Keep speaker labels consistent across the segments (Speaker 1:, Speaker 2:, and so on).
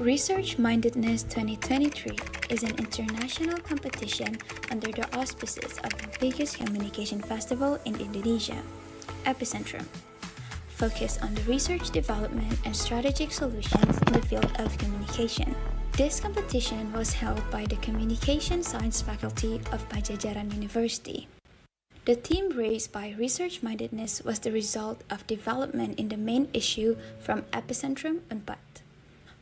Speaker 1: Research Mindedness 2023 is an international competition under the auspices of the biggest communication festival in Indonesia, Epicentrum, focused on the research development and strategic solutions in the field of communication. This competition was held by the Communication Science faculty of Pajajaran University. The theme raised by Research Mindedness was the result of development in the main issue from Epicentrum Unpad.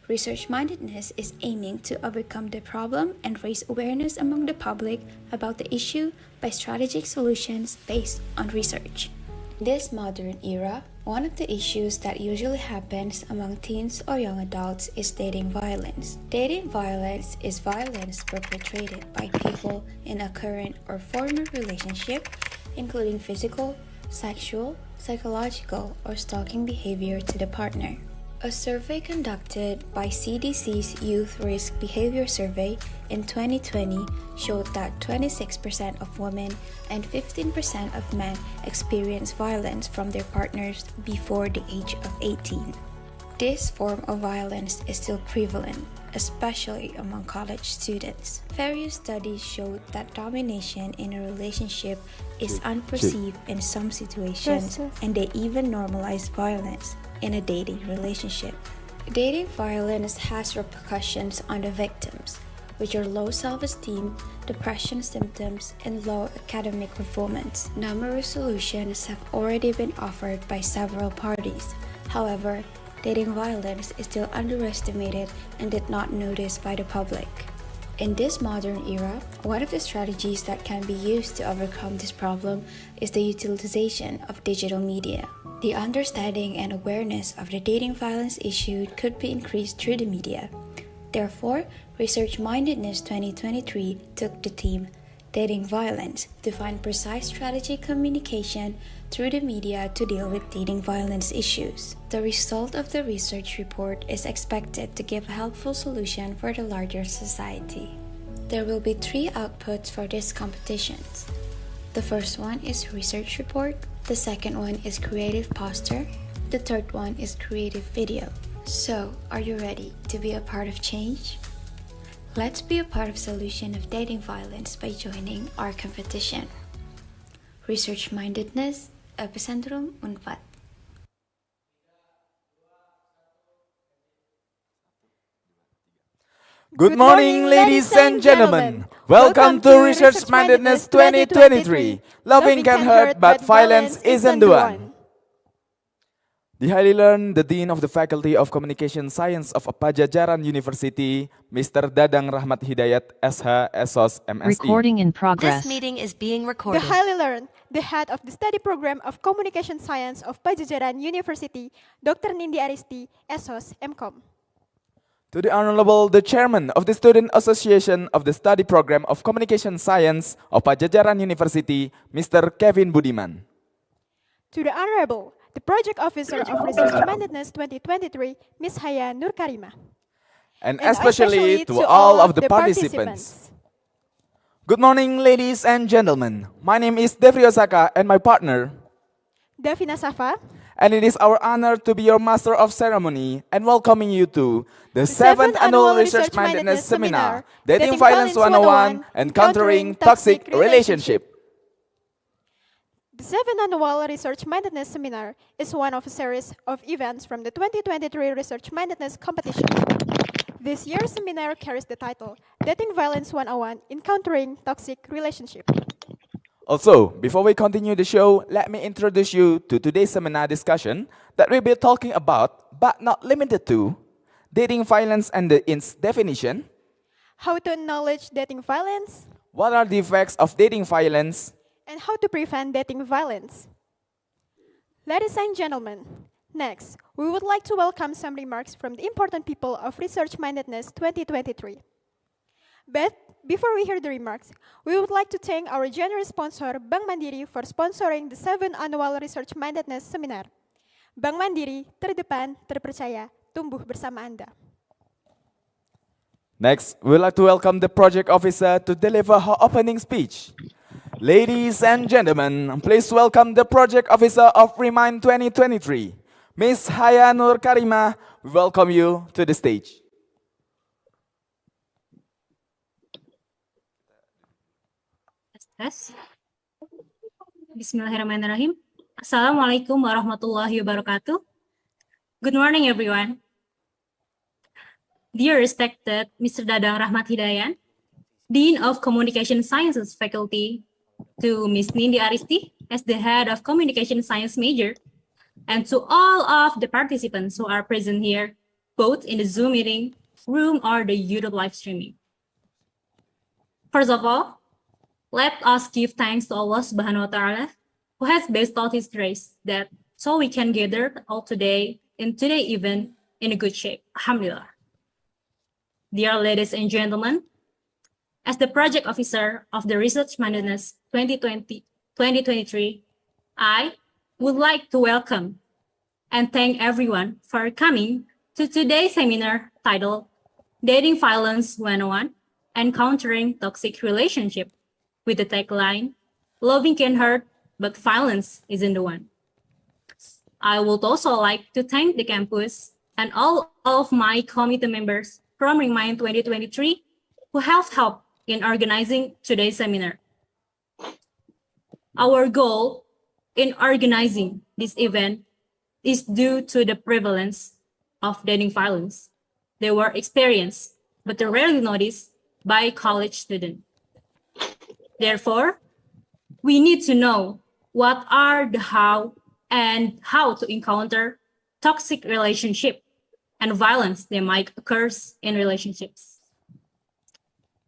Speaker 1: Research Mindedness is aiming to overcome the problem and raise awareness among the public about the issue by strategic solutions based on research. In this modern era, one of the issues that usually happens among teens or young adults is dating violence. Dating violence is violence perpetrated by people in a current or former relationship, including physical, sexual, psychological, or stalking behavior to the partner. A survey conducted by CDC's Youth Risk Behavior Survey in 2020 showed that 26% of women and 15% of men experience violence from their partners before the age of 18. This form of violence is still prevalent, especially among college students. Various studies showed that domination in a relationship is unperceived in some situations, and they even normalize violence in a dating relationship. Dating violence has repercussions on the victims, which are low self-esteem, depression symptoms, and low academic performance. Numerous solutions have already been offered by several parties. However, dating violence is still underestimated and did not noticed by the public. In this modern era, one of the strategies that can be used to overcome this problem is the utilization of digital media. The understanding and awareness of the dating violence issue could be increased through the media. Therefore, Research Mindedness 2023 took the theme Dating Violence to find precise strategic communication through the media to deal with dating violence issues. The result of the research report is expected to give a helpful solution for the larger society. There will be 3 outputs for these competitions. The first one is research report, the second one is creative poster, the third one is creative video. So, are you ready to be a part of change? Let's be a part of solution of dating violence by joining our competition. Research Mindedness, Epicentrum Unpad.
Speaker 2: Good morning, ladies and gentlemen. Welcome to Research Mindedness 2023. Loving can hurt, but violence isn't the one. The highly learned, the Dean of the Faculty of Communication Science of Pajajaran University, Mr. Dadang Rahmat Hidayat, SH, SOS, MSc.
Speaker 3: Recording in progress.
Speaker 4: This meeting is being recorded.
Speaker 5: The highly learned, the head of the study program of Communication Science of Pajajaran University, Dr. Nindi Aristi, SOS, MCom.
Speaker 2: To the Honorable, the Chairman of the Student Association of the Study Program of Communication Science of Pajajaran University, Mr. Kevin Budiman.
Speaker 5: To the Honorable, the Project Officer of Research Mindedness 2023, Ms. Haya Nur Karima.
Speaker 2: And especially to all of the participants. Good morning, ladies and gentlemen. My name is Devri Osaka and my partner,
Speaker 5: Davina Safa.
Speaker 2: and it is our honor to be your Master of Ceremony and welcoming you to the 7th Annual Research Mindedness Seminar, Dating Violence 101 and Countering Toxic Relationship.
Speaker 5: The 7th Annual Research Mindedness Seminar is one of a series of events from the 2023 Research Mindedness Competition. This year's seminar carries the title, Dating Violence 101 Encountering Toxic Relationship.
Speaker 2: Also, before we continue the show, let me introduce you to today's seminar discussion that we'll be talking about, but not limited to, dating violence and its definition,
Speaker 5: How to acknowledge dating violence,
Speaker 2: what are the effects of dating violence,
Speaker 5: and how to prevent dating violence. Ladies and gentlemen, next, we would like to welcome some remarks from the important people of Research Mindedness 2023. But before we hear the remarks, we would like to thank our generous sponsor, Bank Mandiri, for sponsoring the 7th Annual Research Mindedness Seminar. Bank Mandiri, terdepan, terpercaya, tumbuh bersama Anda.
Speaker 2: Next, we'd like to welcome the project officer to deliver her opening speech. Ladies and gentlemen, please welcome the project officer of Remind 2023, Ms. Haya Nur Karima. We welcome you to the stage.
Speaker 3: Tes. Bismillahirrahmanirrahim. Assalamualaikum warahmatullahi wabarakatuh. Good morning, everyone. Dear respected Mr. Dadang Rahmat Hidayat, Dean of Communication Sciences Faculty, to Ms. Nindi Aristi as the head of Communication Science major, and to all of the participants who are present here, both in the Zoom meeting room or the YouTube live streaming. First of all, let us give thanks to Allah Subhanahu wa Ta'ala, who has bestowed His grace that so we can gather all today in today's event in a good shape. Alhamdulillah. Dear ladies and gentlemen, as the project officer of the Research Mindedness 2023, I would like to welcome and thank everyone for coming to today's seminar titled Dating Violence 101, Encountering Toxic Relationship, with the tagline, Loving can hurt, but violence isn't the one. I would also like to thank the campus and all of my committee members from Remind 2023 who have helped in organizing today's seminar. Our goal in organizing this event is due to the prevalence of dating violence. They were experienced, but they're rarely noticed by college students. Therefore, we need to know what are the how and how to encounter toxic relationship and violence that might occur in relationships.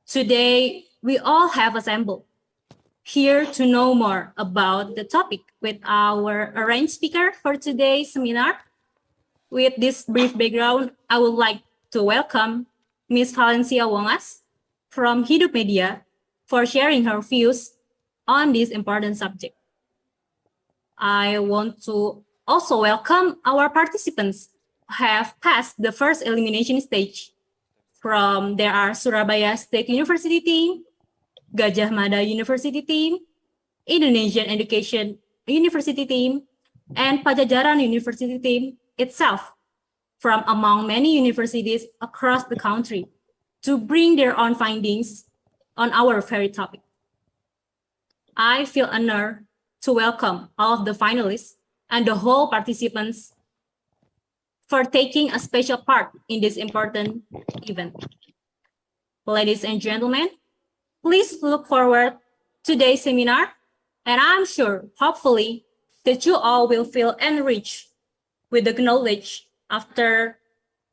Speaker 3: Today, we all have assembled here to know more about the topic with our arranged speaker for today's seminar. With this brief background, I would like to welcome Ms. Valencia Wongas from Hidup Media for sharing her views on this important subject. I want to also welcome our participants who have passed the first elimination stage. There are Surabaya State University team, Gajah Mada University team, Indonesian Education University team, and Pajajaran University team itself, from among many universities across the country, to bring their own findings on our very topic. I feel honored to welcome all of the finalists and the whole participants for taking a special part in this important event. Ladies and gentlemen, please look forward to today's seminar, and I'm sure, hopefully, that you all will feel enriched with the knowledge after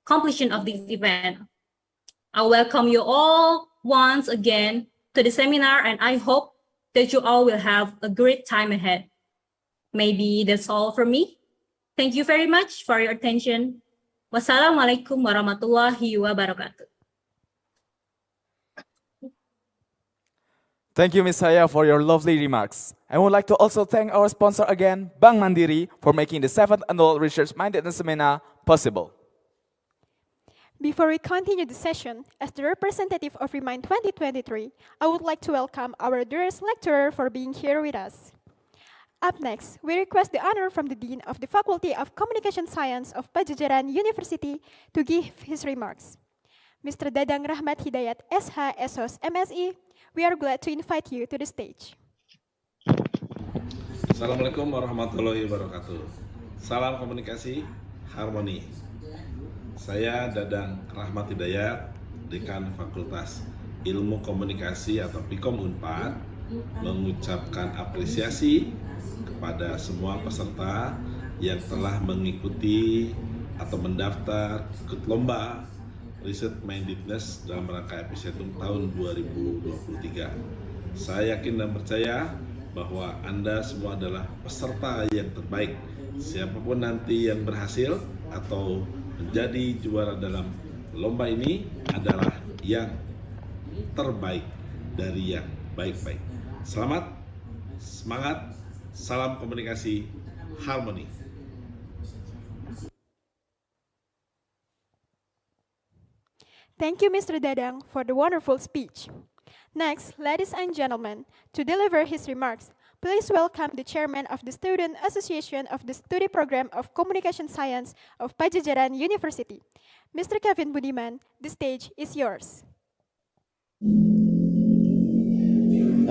Speaker 3: completion of this event. I welcome you all once again to the seminar, and I hope that you all will have a great time ahead. Maybe that's all from me. Thank you very much for your attention. Wassalamualaikum warahmatullahi wabarakatuh.
Speaker 2: Thank you, Ms. Saya, for your lovely remarks. I would like to also thank our sponsor again, Bank Mandiri, for making the 7th Annual Research Mindedness Seminar possible.
Speaker 5: Before we continue the session, as the representative of Remind 2023, I would like to welcome our dearest lecturer for being here with us. Up next, we request the honor from the Dean of the Faculty of Communication Science of Pajajaran University to give his remarks. Mr. Dadang Rahmat Hidayat, SH, SOS, MSI, we are glad to invite you to the stage.
Speaker 4: Assalamualaikum warahmatullahi wabarakatuh. Salam komunikasi, harmoni. Saya Dadang Rahmat Hidayat, Dekan Fakultas Ilmu Komunikasi atau Pikom Unpad, mengucapkan apresiasi kepada semua peserta yang telah mengikuti atau mendaftar ikut lomba Research Mindedness dalam rangka Epicentrum tahun 2023. Saya yakin dan percaya bahwa Anda semua adalah peserta yang terbaik. Siapapun nanti yang berhasil atau menjadi juara dalam lomba ini adalah yang terbaik dari yang baik-baik. Selamat, semangat, salam komunikasi, harmoni.
Speaker 5: Thank you, Mr. Dadang, for the wonderful speech. Next, ladies and gentlemen, to deliver his remarks, please welcome the chairman of the Student Association of the Study Program of Communication Science of Pajajaran University, Mr. Kevin Budiman. The stage is yours.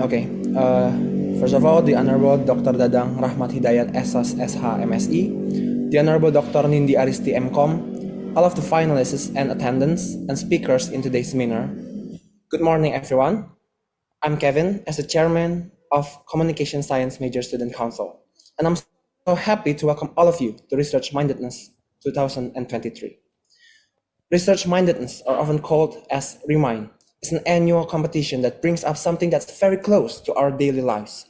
Speaker 6: Okay, First of all, the Honorable Dr. Dadang Rahmat Hidayat SS SH MSI, the Honorable Dr. Nindi Aristi MCom, all of the finalists and attendants and speakers in today's seminar. Good morning, everyone. I'm Kevin as the chairman of Communication Science Major Student Council, and I'm so happy to welcome all of you to Research Mindedness 2023. Research Mindedness, or often called as Remind, is an annual competition that brings up something that's very close to our daily lives,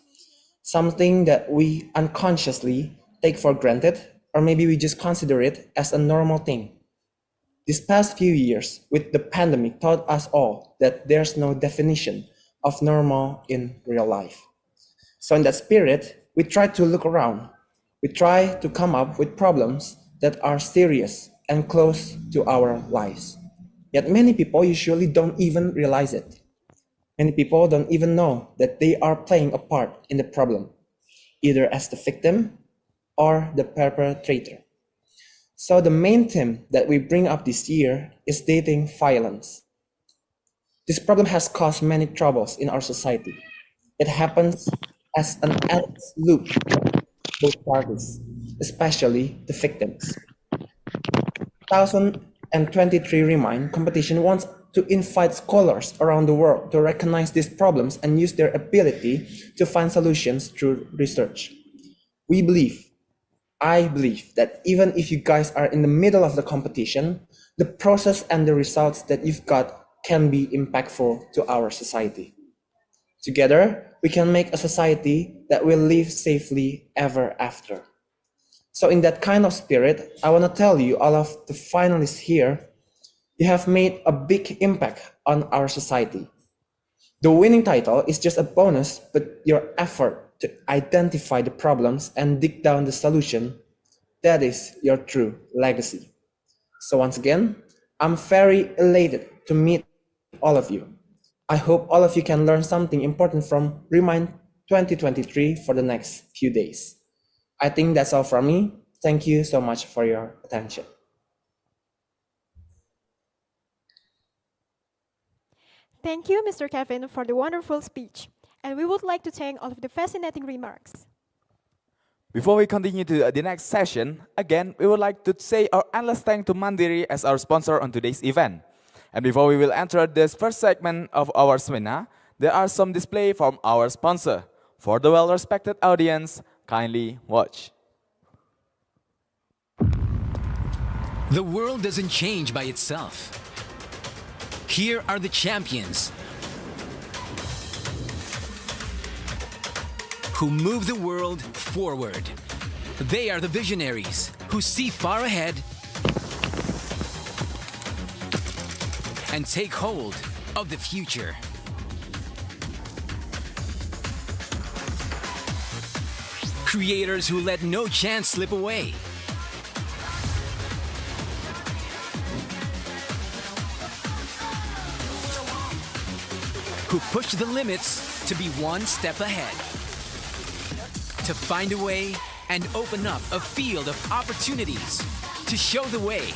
Speaker 6: something that we unconsciously take for granted, or maybe we just consider it as a normal thing. These past few years with the pandemic taught us all that there's no definition of normal in real life. So in that spirit, we try to look around. We try to come up with problems that are serious and close to our lives. Yet many people usually don't even realize it. Many people don't even know that they are playing a part in the problem, either as the victim or the perpetrator. So the main theme that we bring up this year is dating violence. This problem has caused many troubles in our society. It happens as an endless loop for both parties, especially the victims. 2023 Remind competition wants to invite scholars around the world to recognize these problems and use their ability to find solutions through research. I believe that even if you guys are in the middle of the competition, the process and the results that you've got can be impactful to our society. Together, we can make a society that will live safely ever after. So in that kind of spirit, I want to tell you, all of the finalists here, you have made a big impact on our society. The winning title is just a bonus, but your effort to identify the problems and dig down the solution, that is your true legacy. So once again, I'm very elated to meet all of you. I hope all of you can learn something important from Remind 2023 for the next few days. I think that's all from me. Thank you so much for your attention.
Speaker 5: Thank you, Mr. Kevin, for the wonderful speech. And we would like to thank all of the fascinating remarks.
Speaker 2: Before we continue to the next session, again, we would like to say our endless thanks to Mandiri as our sponsor on today's event. And before we will enter this first segment of our seminar, there are some display from our sponsor. For the well-respected audience, kindly watch.
Speaker 7: The world doesn't change by itself. Here are the champions who move the world forward. They are the visionaries who see far ahead and take hold of the future. Creators who let no chance slip away. Who push the limits to be one step ahead. To find a way and open up a field of opportunities. To show the way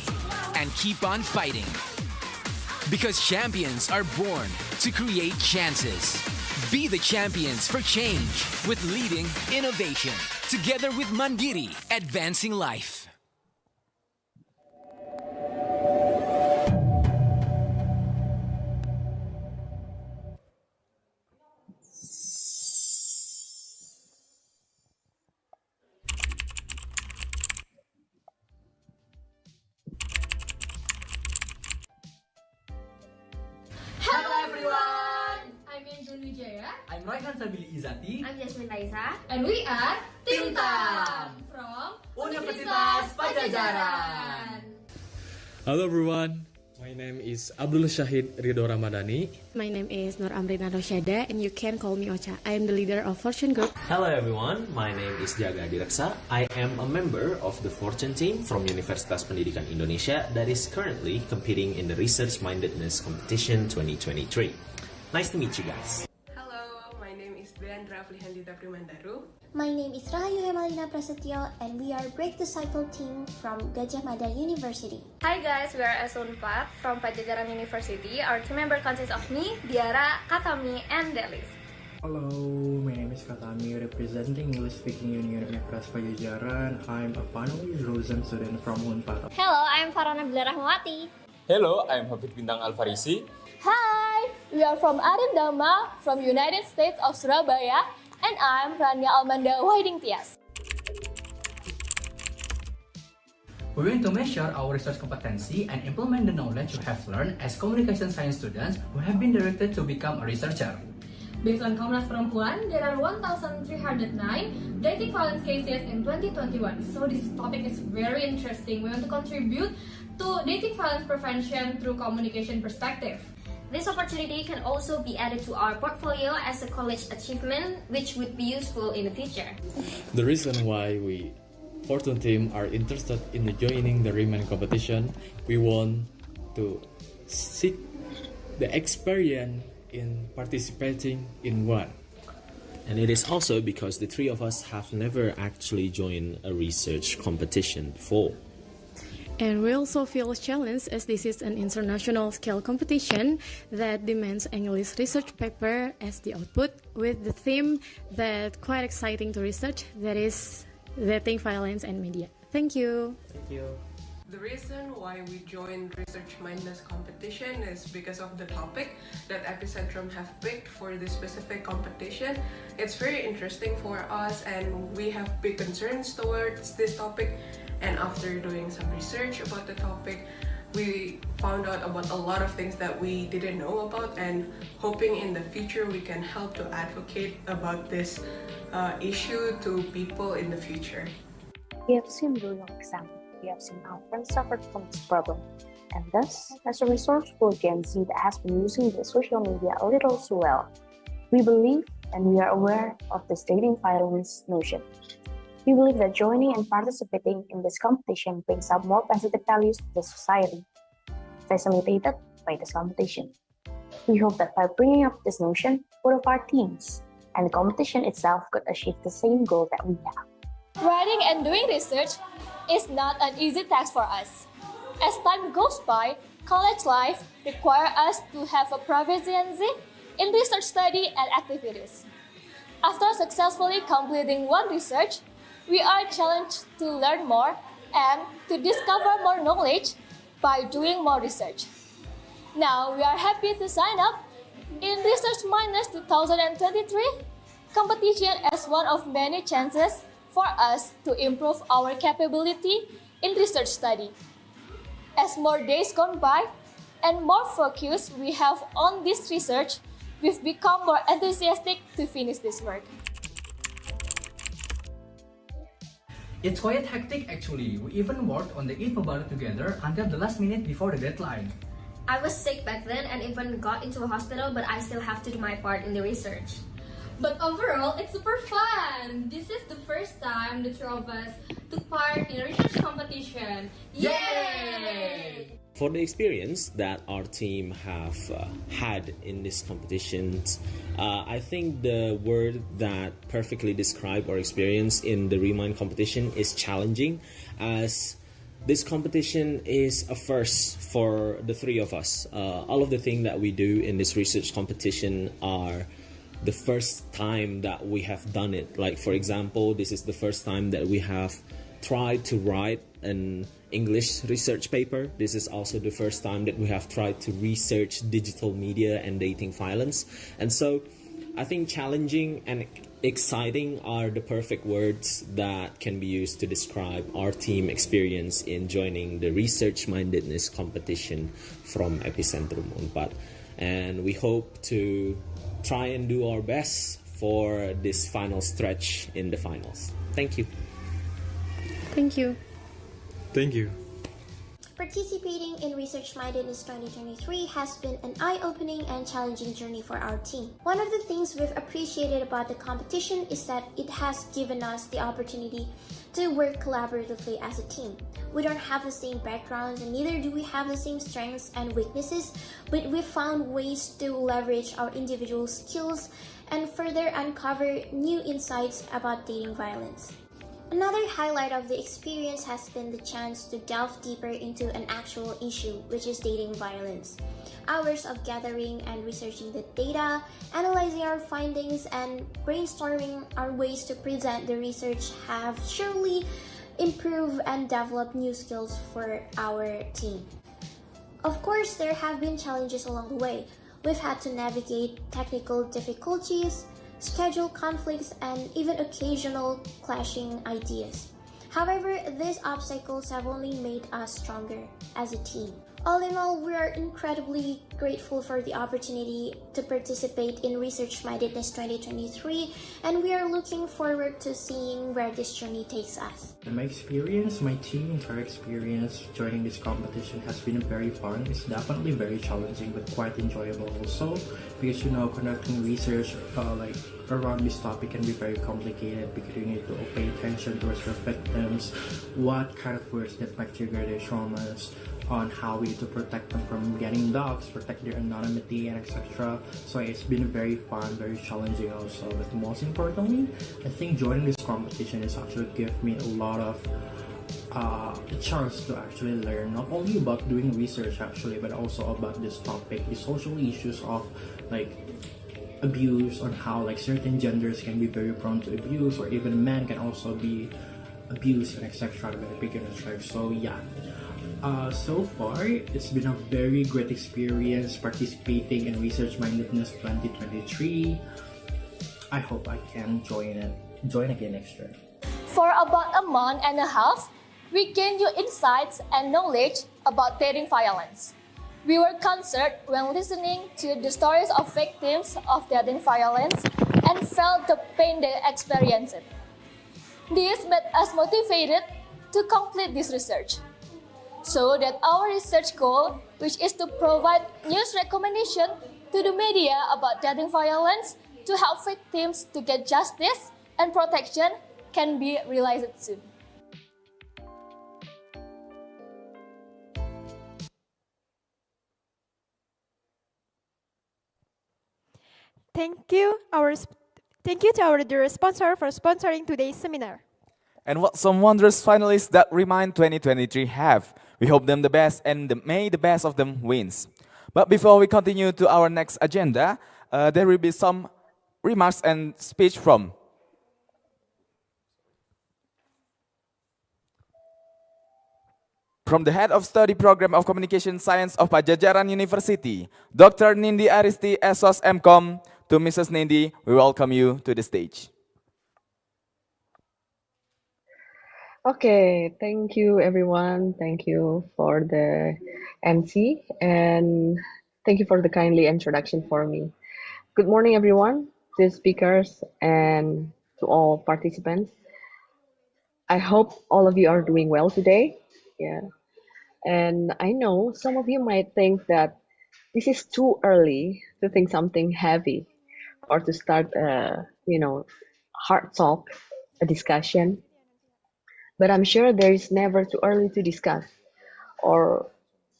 Speaker 7: and keep on fighting. Because champions are born to create chances. Be the champions for change with leading innovation. Together with Mandiri, advancing life.
Speaker 8: Hello everyone! I'm Angel Wijaya.
Speaker 9: I'm Raihan Sabili Izati.
Speaker 8: I'm Jasmine Raisa. And we are Tim Tam from Universitas Pajajaran.
Speaker 9: Hello everyone. My name is Abdul Syahid Ridho Ramadhani.
Speaker 10: My name is Nur Amrina Rosyada and you can call me Ocha. I am the leader of Fortune Group.
Speaker 11: Hello everyone, my name is Jaga Direksa. I am a member of the Fortune team from Universitas Pendidikan Indonesia that is currently competing in the Research Mindedness Competition 2023. Nice to meet you guys.
Speaker 12: Hello, my name is Deandra Flihandita Primandaru.
Speaker 13: My name is Rahayu Emalina Prasetyo and we are Break the Cycle team from Gajah Mada University.
Speaker 14: Hi guys, we are S4 from Pajajaran University. Our team member consists of me, Diara, Katami, and Delis.
Speaker 15: Hello, is Katami, representing English-speaking Union Universitas Pajajaran. I'm a panelist Rosen student from Unpad.
Speaker 16: Hello, I'm Farana Rahmawati.
Speaker 17: Hello, I'm Hafid Bintang Alfarisi.
Speaker 8: Hi, we are from Arif Dama from United States of Surabaya, and I'm Rania Almanda Wahiding Tias.
Speaker 18: We're going to measure our research competency and implement the knowledge we have learned as communication science students who have been directed to become a researcher.
Speaker 8: Based on Komnas Perempuan, there are 1,309 dating violence cases in 2021. So this topic is very interesting. We want to contribute to dating violence prevention through communication perspective.
Speaker 14: This opportunity can also be added to our portfolio as a college achievement, which would be useful in the future.
Speaker 9: The reason why we Fortune team are interested in joining the Riemann competition, we want to seek the experience in participating in one.
Speaker 11: And it is also because the three of us have never actually joined a research competition before.
Speaker 10: And we also feel challenged as this is an international scale competition that demands English research paper as the output with the theme that quite exciting to research, that is dating violence and media. Thank you.
Speaker 15: Thank you.
Speaker 12: The reason why we joined Research Mindedness competition is because of the topic that Epicentrum have picked for this specific competition. It's very interesting for us and we have big concerns towards this topic, and after doing some research about the topic, we found out about a lot of things that we didn't know about, and hoping in the future we can help to advocate about this issue to people in the future.
Speaker 19: We have seen real examples. We have seen our friends suffer from this problem. And thus, as a resourceful Gen Z that has been using the social media a little too well, we believe and we are aware of this dating violence notion. We believe that joining and participating in this competition brings up more positive values to the society, facilitated by this competition. We hope that by bringing up this notion, both of our teams and the competition itself could achieve the same goal that we have.
Speaker 8: Writing and doing research is not an easy task for us. As time goes by, college life requires us to have a proficiency in research study and activities. After successfully completing one research, we are challenged to learn more and to discover more knowledge by doing more research. Now we are happy to sign up in Research Mindedness 2023 competition as one of many chances for us to improve our capability in research study. As more days gone by and more focus we have on this research, we've become more enthusiastic to finish this work.
Speaker 18: It's quite hectic actually. We even worked on the info together until the last minute before the deadline.
Speaker 14: I was sick back then and even got into a hospital, but I still have to do my part in the research.
Speaker 8: But overall, it's super fun! This is the first time the two of us took part in a research competition. Yay!
Speaker 11: For the experience that our team have had in this competitions, I think the word that perfectly describe our experience in the Remind competition is challenging, as this competition is a first for the three of us. All of the things that we do in this research competition are the first time that we have done it. Like, for example, this is the first time that we have tried to write an English research paper. This is also the first time that we have tried to research digital media and dating violence. And so I think challenging and exciting are the perfect words that can be used to describe our team experience in joining the Research Mindedness competition from Epicentrum Unpad. And we hope to try and do our best for this final stretch in the finals. Thank you.
Speaker 10: Thank you.
Speaker 9: Thank you.
Speaker 13: Participating in Research Mindedness 2023 has been an eye-opening and challenging journey for our team. One of the things we've appreciated about the competition is that it has given us the opportunity to work collaboratively as a team. We don't have the same backgrounds and neither do we have the same strengths and weaknesses, but we found ways to leverage our individual skills and further uncover new insights about dating violence. Another highlight of the experience has been the chance to delve deeper into an actual issue, which is dating violence. Hours of gathering and researching the data, analyzing our findings, and brainstorming our ways to present the research have surely improved and developed new skills for our team. Of course, there have been challenges along the way. We've had to navigate technical difficulties, schedule conflicts, and even occasional clashing ideas. However, these obstacles have only made us stronger as a team. All in all, we are incredibly grateful for the opportunity to participate in Research Mindedness 2023, and we are looking forward to seeing where this journey takes us.
Speaker 15: In my experience, my team entire experience joining this competition has been very fun. It's definitely very challenging but quite enjoyable also, because conducting research around this topic can be very complicated because you need to pay attention towards your victims, what kind of words that might trigger their traumas, on how we need to protect them from getting doxxed, protect their anonymity, and etc. So it's been very fun, very challenging also. But most importantly, I think joining this competition has actually given me a lot of a chance to actually learn not only about doing research actually, but also about this topic, the social issues of abuse, on how certain genders can be very prone to abuse, or even men can also be abused and etc. by the beginner's life. So yeah. So far, it's been a very great experience participating in Research Mindedness 2023. I hope I can join again next year.
Speaker 8: For about a month and a half, we gained new insights and knowledge about dating violence. We were concerned when listening to the stories of victims of dating violence and felt the pain they experienced. This made us motivated to complete this research, so that our research goal, which is to provide news recommendation to the media about dating violence to help victims to get justice and protection, can be realized soon.
Speaker 5: Thank you to our dear sponsor for sponsoring today's seminar.
Speaker 2: And what some wondrous finalists that Remind 2023 have. We hope them the best, and may the best of them wins. But before we continue to our next agenda, there will be some remarks and speech from the Head of Study Program of Communication Science of Pajajaran University, Dr. Nindi Aristi, SOS MCom. To Mrs. Nindi, we welcome you to the stage.
Speaker 20: Okay, thank you everyone. Thank you for the MC, and thank you for the kindly introduction for me. Good morning everyone, to speakers and to all participants. I hope all of you are doing well today. Yeah. And I know some of you might think that this is too early to think something heavy or to start hard talk, a discussion. But I'm sure there is never too early to discuss or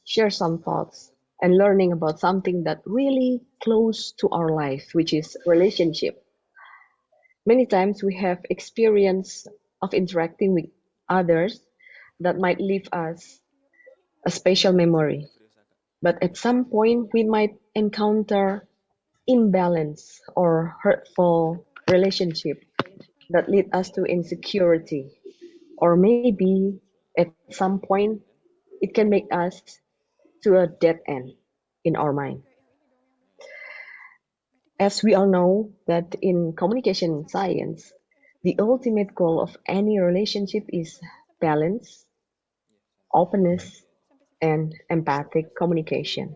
Speaker 20: share some thoughts and learning about something that really close to our life, which is relationship. Many times we have experience of interacting with others that might leave us a special memory. But at some point we might encounter imbalance or hurtful relationship that lead us to insecurity, or maybe at some point it can make us to a dead end in our mind. As we all know that in communication science, the ultimate goal of any relationship is balance, openness, and empathic communication.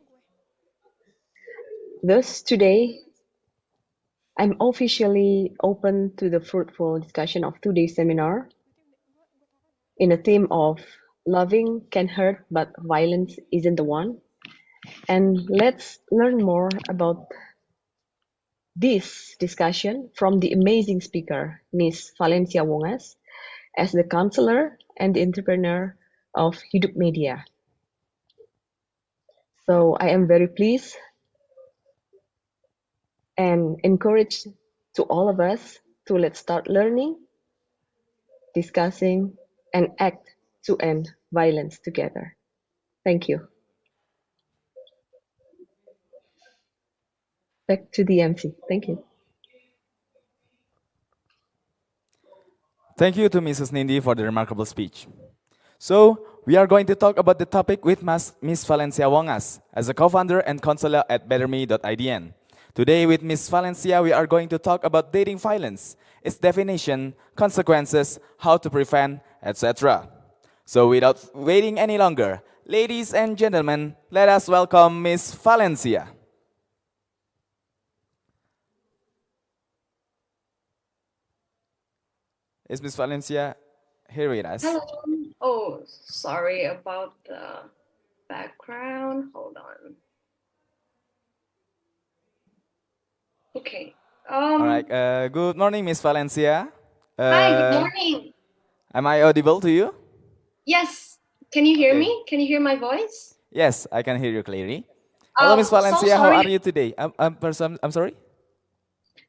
Speaker 20: Thus, today, I'm officially open to the fruitful discussion of today's seminar in a theme of loving can hurt, but violence isn't the one. And let's learn more about this discussion from the amazing speaker, Ms. Valencia Wongas, as the counselor and the entrepreneur of Hidup Media. So I am very pleased and encouraged to all of us to let's start learning discussing, and act to end violence together. Thank you. Back to the MC. Thank you.
Speaker 2: Thank you to Mrs. Nindi for the remarkable speech. So, we are going to talk about the topic with Miss Valencia Wongas as a co-founder and counselor at betterme.idn. Today with Miss Valencia, we are going to talk about dating violence, its definition, consequences, how to prevent, etc. So without waiting any longer, ladies and gentlemen, let us welcome Miss Valencia. Is Miss Valencia here with us?
Speaker 21: Hello. Oh, sorry about the background. Hold on. Okay.
Speaker 2: All right. Good morning, Miss Valencia.
Speaker 21: Hi, good morning.
Speaker 2: Am I audible to you?
Speaker 21: Yes. Can you hear
Speaker 2: Okay.
Speaker 21: me? Can you hear my voice?
Speaker 2: Yes, I can hear you clearly. Hello, Miss
Speaker 21: So
Speaker 2: Valencia. How
Speaker 21: sorry.
Speaker 2: are you today? I'm sorry.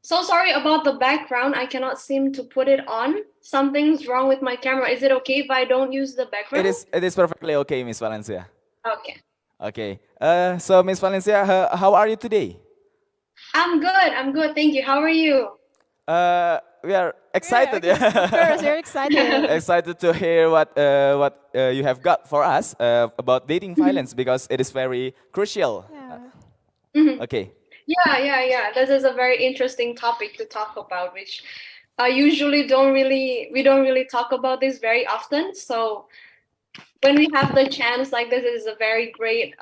Speaker 21: So sorry about the background. I cannot seem to put it on. Something's wrong with my camera. Is it okay if I don't use the background?
Speaker 2: It is perfectly okay, Miss Valencia.
Speaker 21: Okay.
Speaker 2: Okay. So Miss Valencia, how are you today?
Speaker 21: I'm good. I'm good. Thank you. How are you?
Speaker 2: We are excited.
Speaker 5: Of course, we're excited.
Speaker 2: Excited to hear what you have got for us about dating violence because it is very crucial.
Speaker 21: Mhm.
Speaker 2: Okay.
Speaker 21: Yeah. This is a very interesting topic to talk about, which I usually we don't really talk about this very often. So when we have the chance like this, it is a very great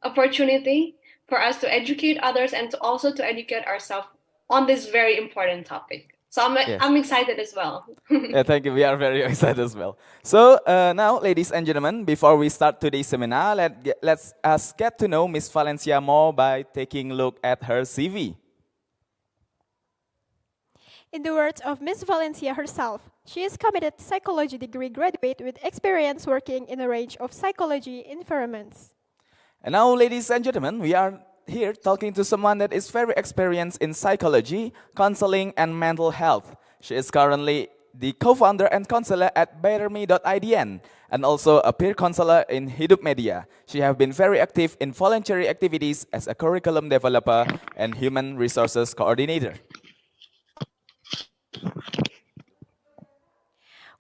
Speaker 21: opportunity for us to educate others and to also to educate ourselves on this very important topic. So
Speaker 2: Yes.
Speaker 21: I'm excited as well.
Speaker 2: Yeah, thank you. We are very excited as well. So now, ladies and gentlemen, before we start today's seminar, let's us get to know Miss Valencia more by taking a look at her CV.
Speaker 5: In the words of Miss Valencia herself, she is committed psychology degree graduate with experience working in a range of psychology environments.
Speaker 2: And now, ladies and gentlemen, we are here talking to someone that is very experienced in psychology, counseling, and mental health. She is currently the co-founder and counselor at betterme.idn and also a peer counselor in Hidup Media. She has been very active in voluntary activities as a curriculum developer and human resources coordinator.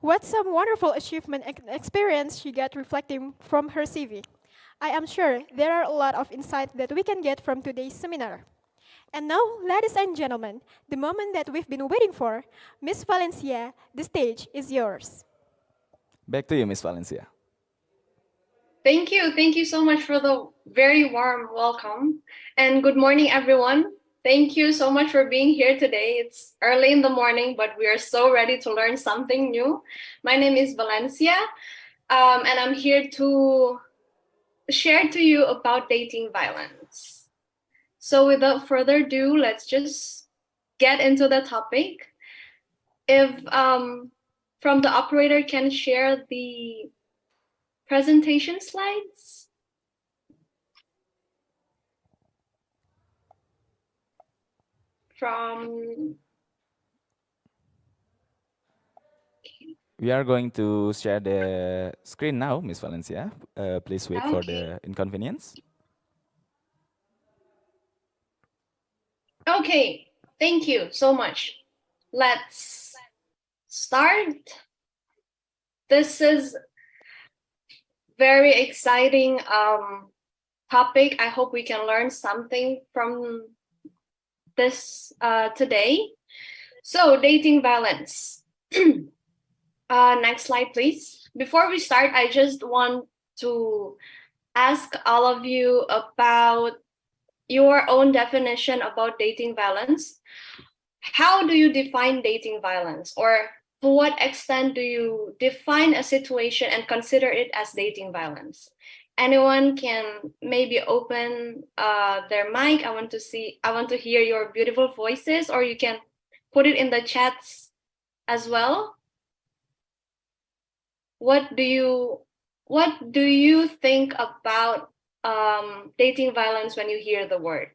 Speaker 5: What some wonderful achievement and experience she got reflecting from her CV. I am sure there are a lot of insight that we can get from today's seminar. And now, ladies and gentlemen, the moment that we've been waiting for, Miss Valencia, the stage is yours.
Speaker 2: Back to you, Miss Valencia.
Speaker 21: Thank you. Thank you so much for the very warm welcome. And good morning, everyone. Thank you so much for being here today. It's early in the morning, but we are so ready to learn something new. My name is Valencia, and I'm here to share to you about dating violence. So without further ado, let's just get into the topic. If from the operator can share the presentation slides.
Speaker 2: We are going to share the screen now, Miss Valencia. Please wait for the inconvenience.
Speaker 21: Okay, thank you so much. Let's start. This is very exciting topic. I hope we can learn something from this today. So, dating violence. Next slide, please. Before we start, I just want to ask all of you about your own definition about dating violence. How do you define dating violence? Or to what extent do you define a situation and consider it as dating violence? Anyone can maybe open their mic. I want to hear your beautiful voices, or you can put it in the chats as well. What do you think about dating violence when you hear the word?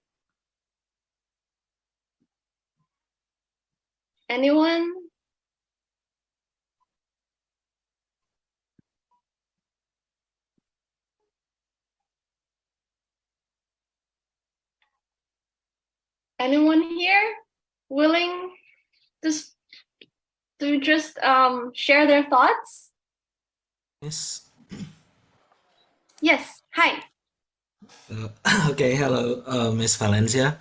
Speaker 21: Anyone? Anyone here willing to just share their thoughts?
Speaker 11: Yes.
Speaker 21: Yes. Hi.
Speaker 11: Okay, hello, Miss Valencia.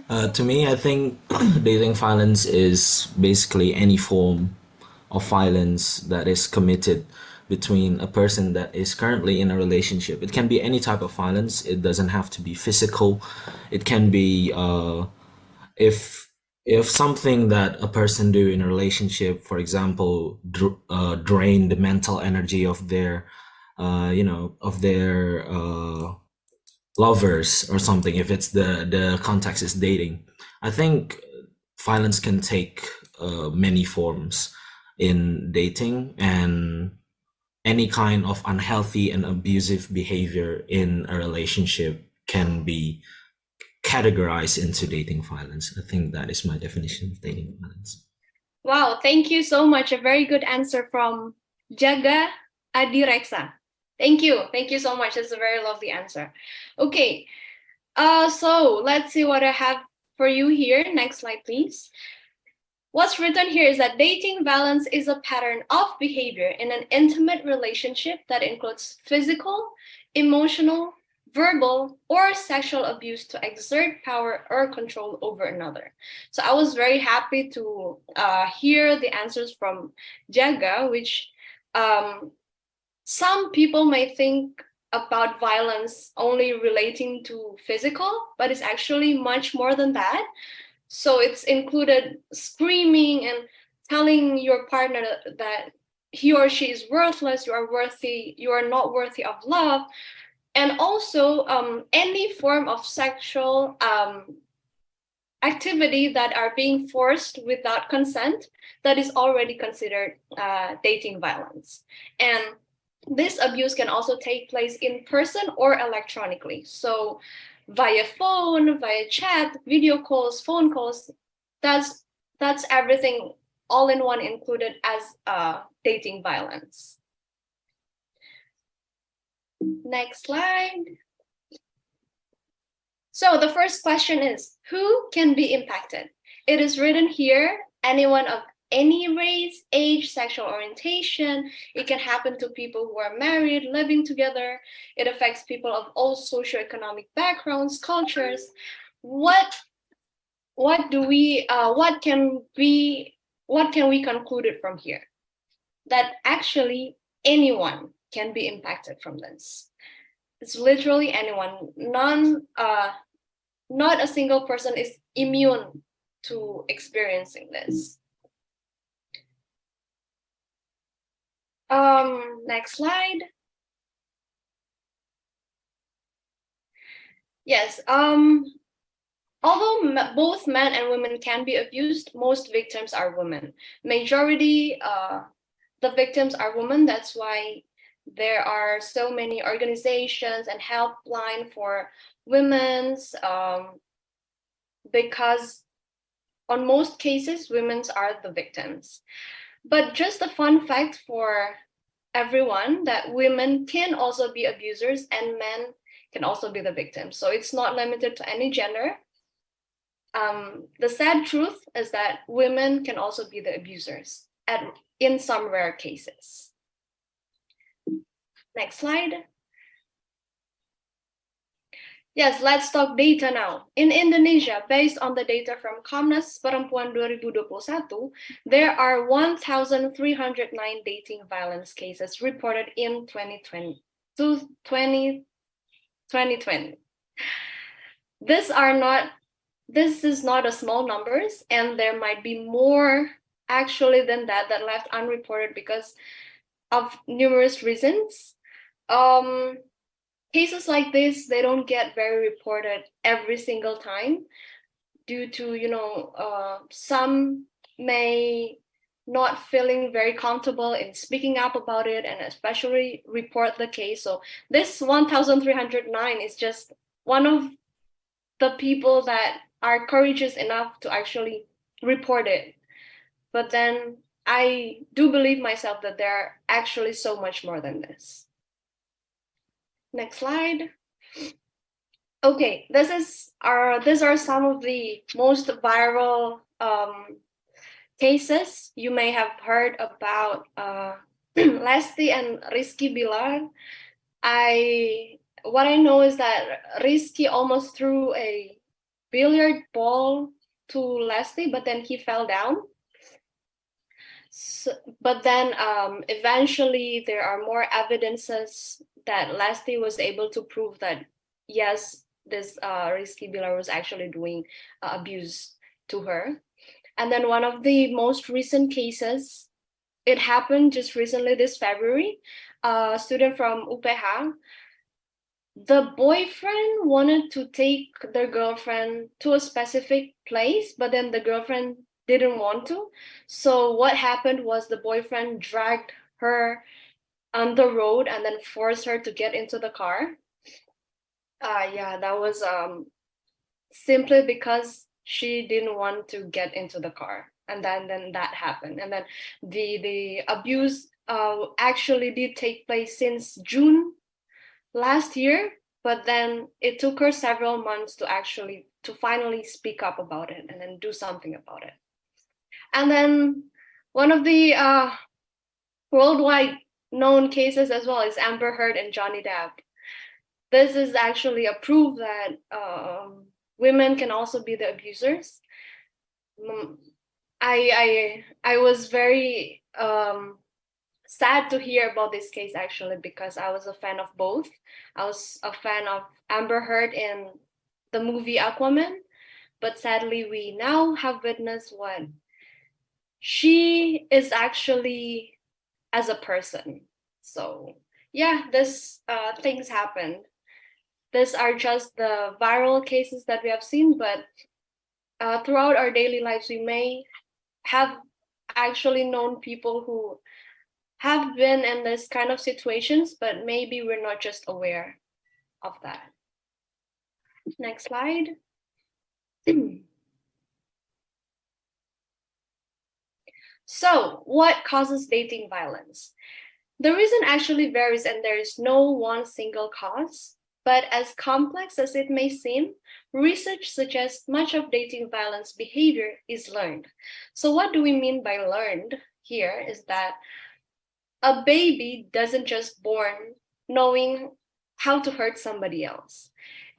Speaker 11: To me, I think dating violence is basically any form of violence that is committed between a person that is currently in a relationship. It can be any type of violence. It doesn't have to be physical. It can be if something that a person do in a relationship, for example, drain the mental energy of their, of their lovers or something. If it's the context is dating, I think violence can take many forms in dating, and any kind of unhealthy and abusive behavior in a relationship can be categorized into dating violence. I think that is my definition of dating violence.
Speaker 21: Wow, thank you so much. A very good answer from Jaga Adireksa. Thank you so much. It's a very lovely answer. Okay, so let's see what I have for you here. Next slide, please. What's written here is that dating violence is a pattern of behavior in an intimate relationship that includes physical, emotional, verbal, or sexual abuse to exert power or control over another. So I was very happy to hear the answers from Jaga, which some people may think about violence only relating to physical, but it's actually much more than that. So it's included screaming and telling your partner that he or she is worthless, you are not worthy of love. And also any form of sexual activity that are being forced without consent, that is already considered dating violence. And this abuse can also take place in person or electronically. So via phone, via chat, video calls, phone calls, that's everything all in one included as dating violence. Next slide. So the first question is, who can be impacted? It is written here, anyone of any race, age, sexual orientation. It can happen to people who are married, living together. It affects people of all socioeconomic backgrounds, cultures. What can we conclude it from here? That actually anyone can be impacted from this. It's literally anyone. Not a single person is immune to experiencing this. Next slide. Yes. Although both men and women can be abused, most victims are women. Majority, the victims are women. That's why there are so many organizations and helpline for women's, because on most cases, women are the victims. But just a fun fact for everyone, that women can also be abusers and men can also be the victims. So it's not limited to any gender. The sad truth is that women can also be the abusers in some rare cases. Next slide. Yes, let's talk data now. In Indonesia, based on the data from Komnas Perempuan 2021, there are 1,309 dating violence cases reported in 2020. This is not a small numbers, and there might be more actually than that left unreported because of numerous reasons. Cases like this, they don't get very reported every single time due to, some may not feeling very comfortable in speaking up about it and especially report the case. So this 1,309 is just one of the people that are courageous enough to actually report it. But then I do believe myself that there are actually so much more than this. Next slide. Okay, these are some of the most viral cases. You may have heard about Lesti and Rizky Bilar. What I know is that Rizky almost threw a billiard ball to Lesti, but then he fell down. So, but then eventually there are more evidences that Lesti was able to prove that yes, this Rizky Bilar was actually doing abuse to her. And then one of the most recent cases, it happened just recently this February. A student from UPH, the boyfriend wanted to take their girlfriend to a specific place, but then the girlfriend didn't want to. So what happened was the boyfriend dragged her on the road and then forced her to get into the car. Yeah, that was simply because she didn't want to get into the car, and then that happened. And then the abuse actually did take place since June last year, but then it took her several months to finally speak up about it and then do something about it. And then one of the worldwide known cases as well is Amber Heard and Johnny Depp. This is actually a proof that women can also be the abusers. I was very sad to hear about this case actually, because I was a fan of both. I was a fan of Amber Heard in the movie Aquaman, but sadly we now have witnessed what she is actually as a person. So yeah, this things happened. These are just the viral cases that we have seen, but throughout our daily lives, we may have actually known people who have been in this kind of situations, but maybe we're not just aware of that. Next slide. So, what causes dating violence? The reason actually varies, and there is no one single cause. But as complex as it may seem, research suggests much of dating violence behavior is learned. So, what do we mean by learned here is that a baby doesn't just born knowing how to hurt somebody else.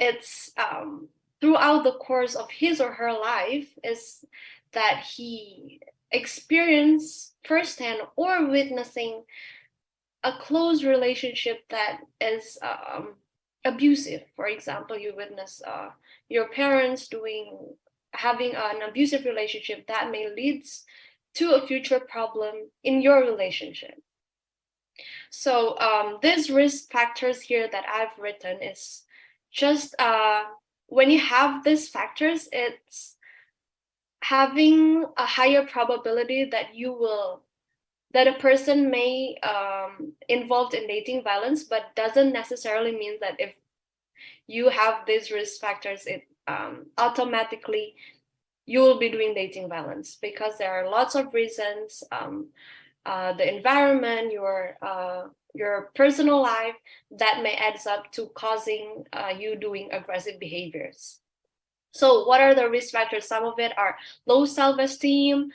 Speaker 21: It's throughout the course of his or her life is that he experience firsthand or witnessing a close relationship that is abusive. For example, you witness your parents having an abusive relationship that may leads to a future problem in your relationship. So these risk factors here that I've written is just when you have these factors, it's having a higher probability that a person may involved in dating violence, but doesn't necessarily mean that if you have these risk factors, it automatically you will be doing dating violence, because there are lots of reasons. The environment, your personal life, that may adds up to causing you doing aggressive behaviors. So what are the risk factors? Some of it are low self-esteem,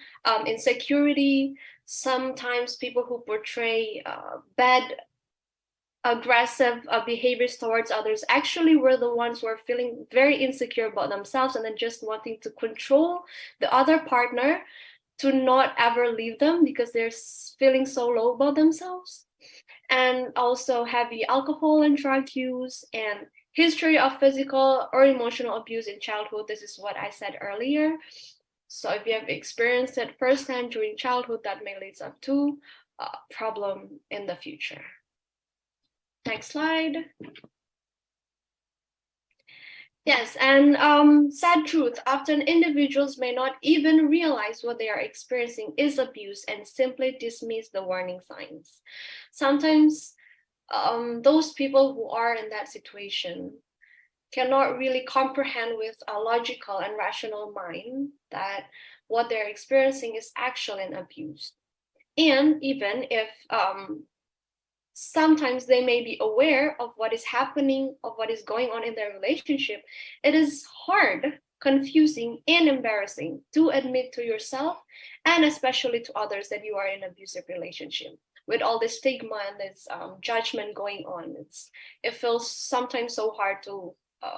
Speaker 21: insecurity. Sometimes people who portray bad, aggressive behaviors towards others actually were the ones who are feeling very insecure about themselves and then just wanting to control the other partner to not ever leave them because they're feeling so low about themselves. And also heavy alcohol and drug use and history of physical or emotional abuse in childhood. This is what I said earlier. So if you have experienced it firsthand during childhood, that may lead up to a problem in the future. Next slide. Yes, and sad truth, often individuals may not even realize what they are experiencing is abuse and simply dismiss the warning signs. Sometimes those people who are in that situation cannot really comprehend with a logical and rational mind that what they're experiencing is actually an abuse. And even if sometimes they may be aware of what is happening, of what is going on in their relationship, it is hard, confusing, and embarrassing to admit to yourself and especially to others that you are in an abusive relationship. With all this stigma and this judgment going on, it feels sometimes so hard to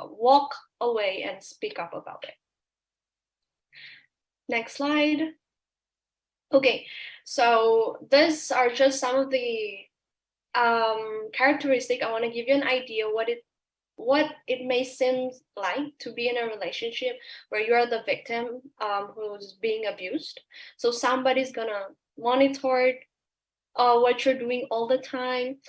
Speaker 21: walk away and speak up about it. Next slide. Okay, so these are just some of the characteristic. I want to give you an idea what it may seem like to be in a relationship where you're the victim who's being abused. So somebody's gonna monitor what you're doing all the time,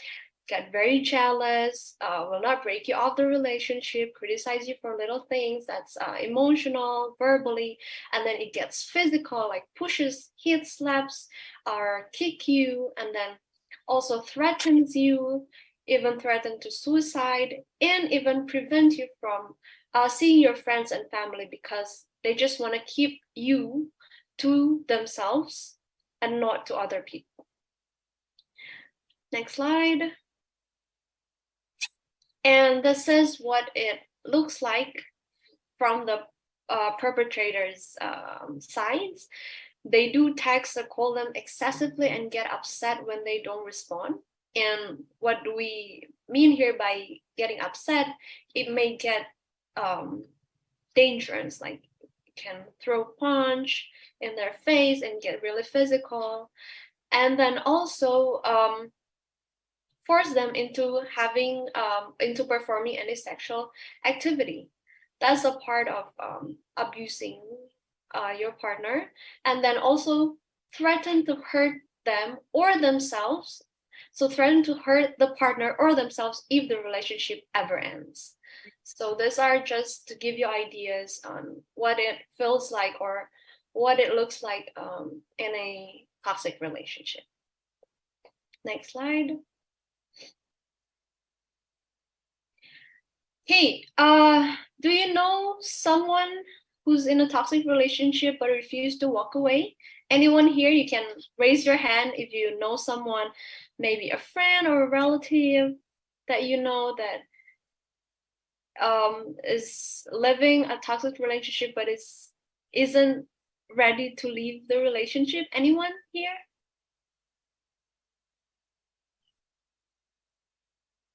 Speaker 21: get very jealous, will not break you off the relationship, criticize you for little things that's emotional, verbally, and then it gets physical, like pushes, hits, slaps, or kick you, and then also threatens you, even threaten to suicide, and even prevent you from seeing your friends and family because they just want to keep you to themselves and not to other people. Next slide. And this is what it looks like from the perpetrator's sides. They do text or call them excessively and get upset when they don't respond. And what do we mean here by getting upset? It may get dangerous, like it can throw punch in their face and get really physical. And then also force them into having into performing any sexual activity. That's a part of abusing your partner. And then also threaten to hurt them or themselves. So threaten to hurt the partner or themselves if the relationship ever ends. So these are just to give you ideas on what it feels like or what it looks like in a toxic relationship. Next slide. Hey, do you know someone who's in a toxic relationship but refused to walk away? Anyone here, you can raise your hand if you know someone, maybe a friend or a relative that you know that is living a toxic relationship but isn't ready to leave the relationship. Anyone here?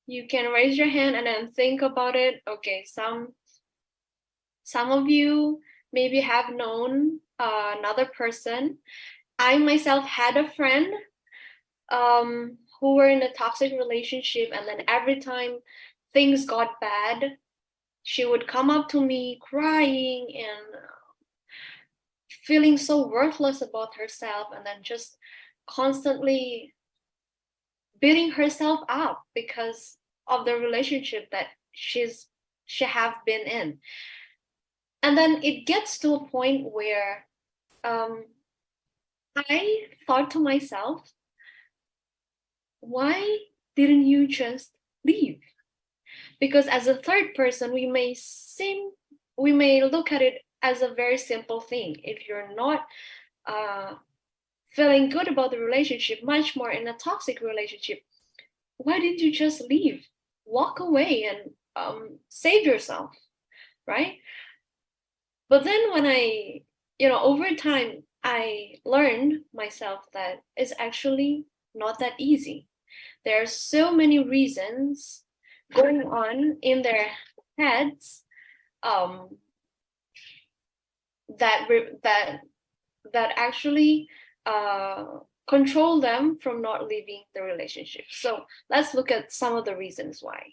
Speaker 21: You can raise your hand and then think about it. Okay, some of you maybe have known another person. I myself had a friend who were in a toxic relationship, and then every time things got bad, she would come up to me crying and feeling so worthless about herself, and then just constantly beating herself up because of the relationship that she have been in. And then it gets to a point where I thought to myself, why didn't you just leave? Because as a third person, we may look at it as a very simple thing. If you're not feeling good about the relationship, much more in a toxic relationship, why didn't you just leave? Walk away and save yourself, right? But then when over time, I learned myself that it's actually not that easy. There are so many reasons going on in their heads that actually control them from not leaving the relationship. So let's look at some of the reasons why.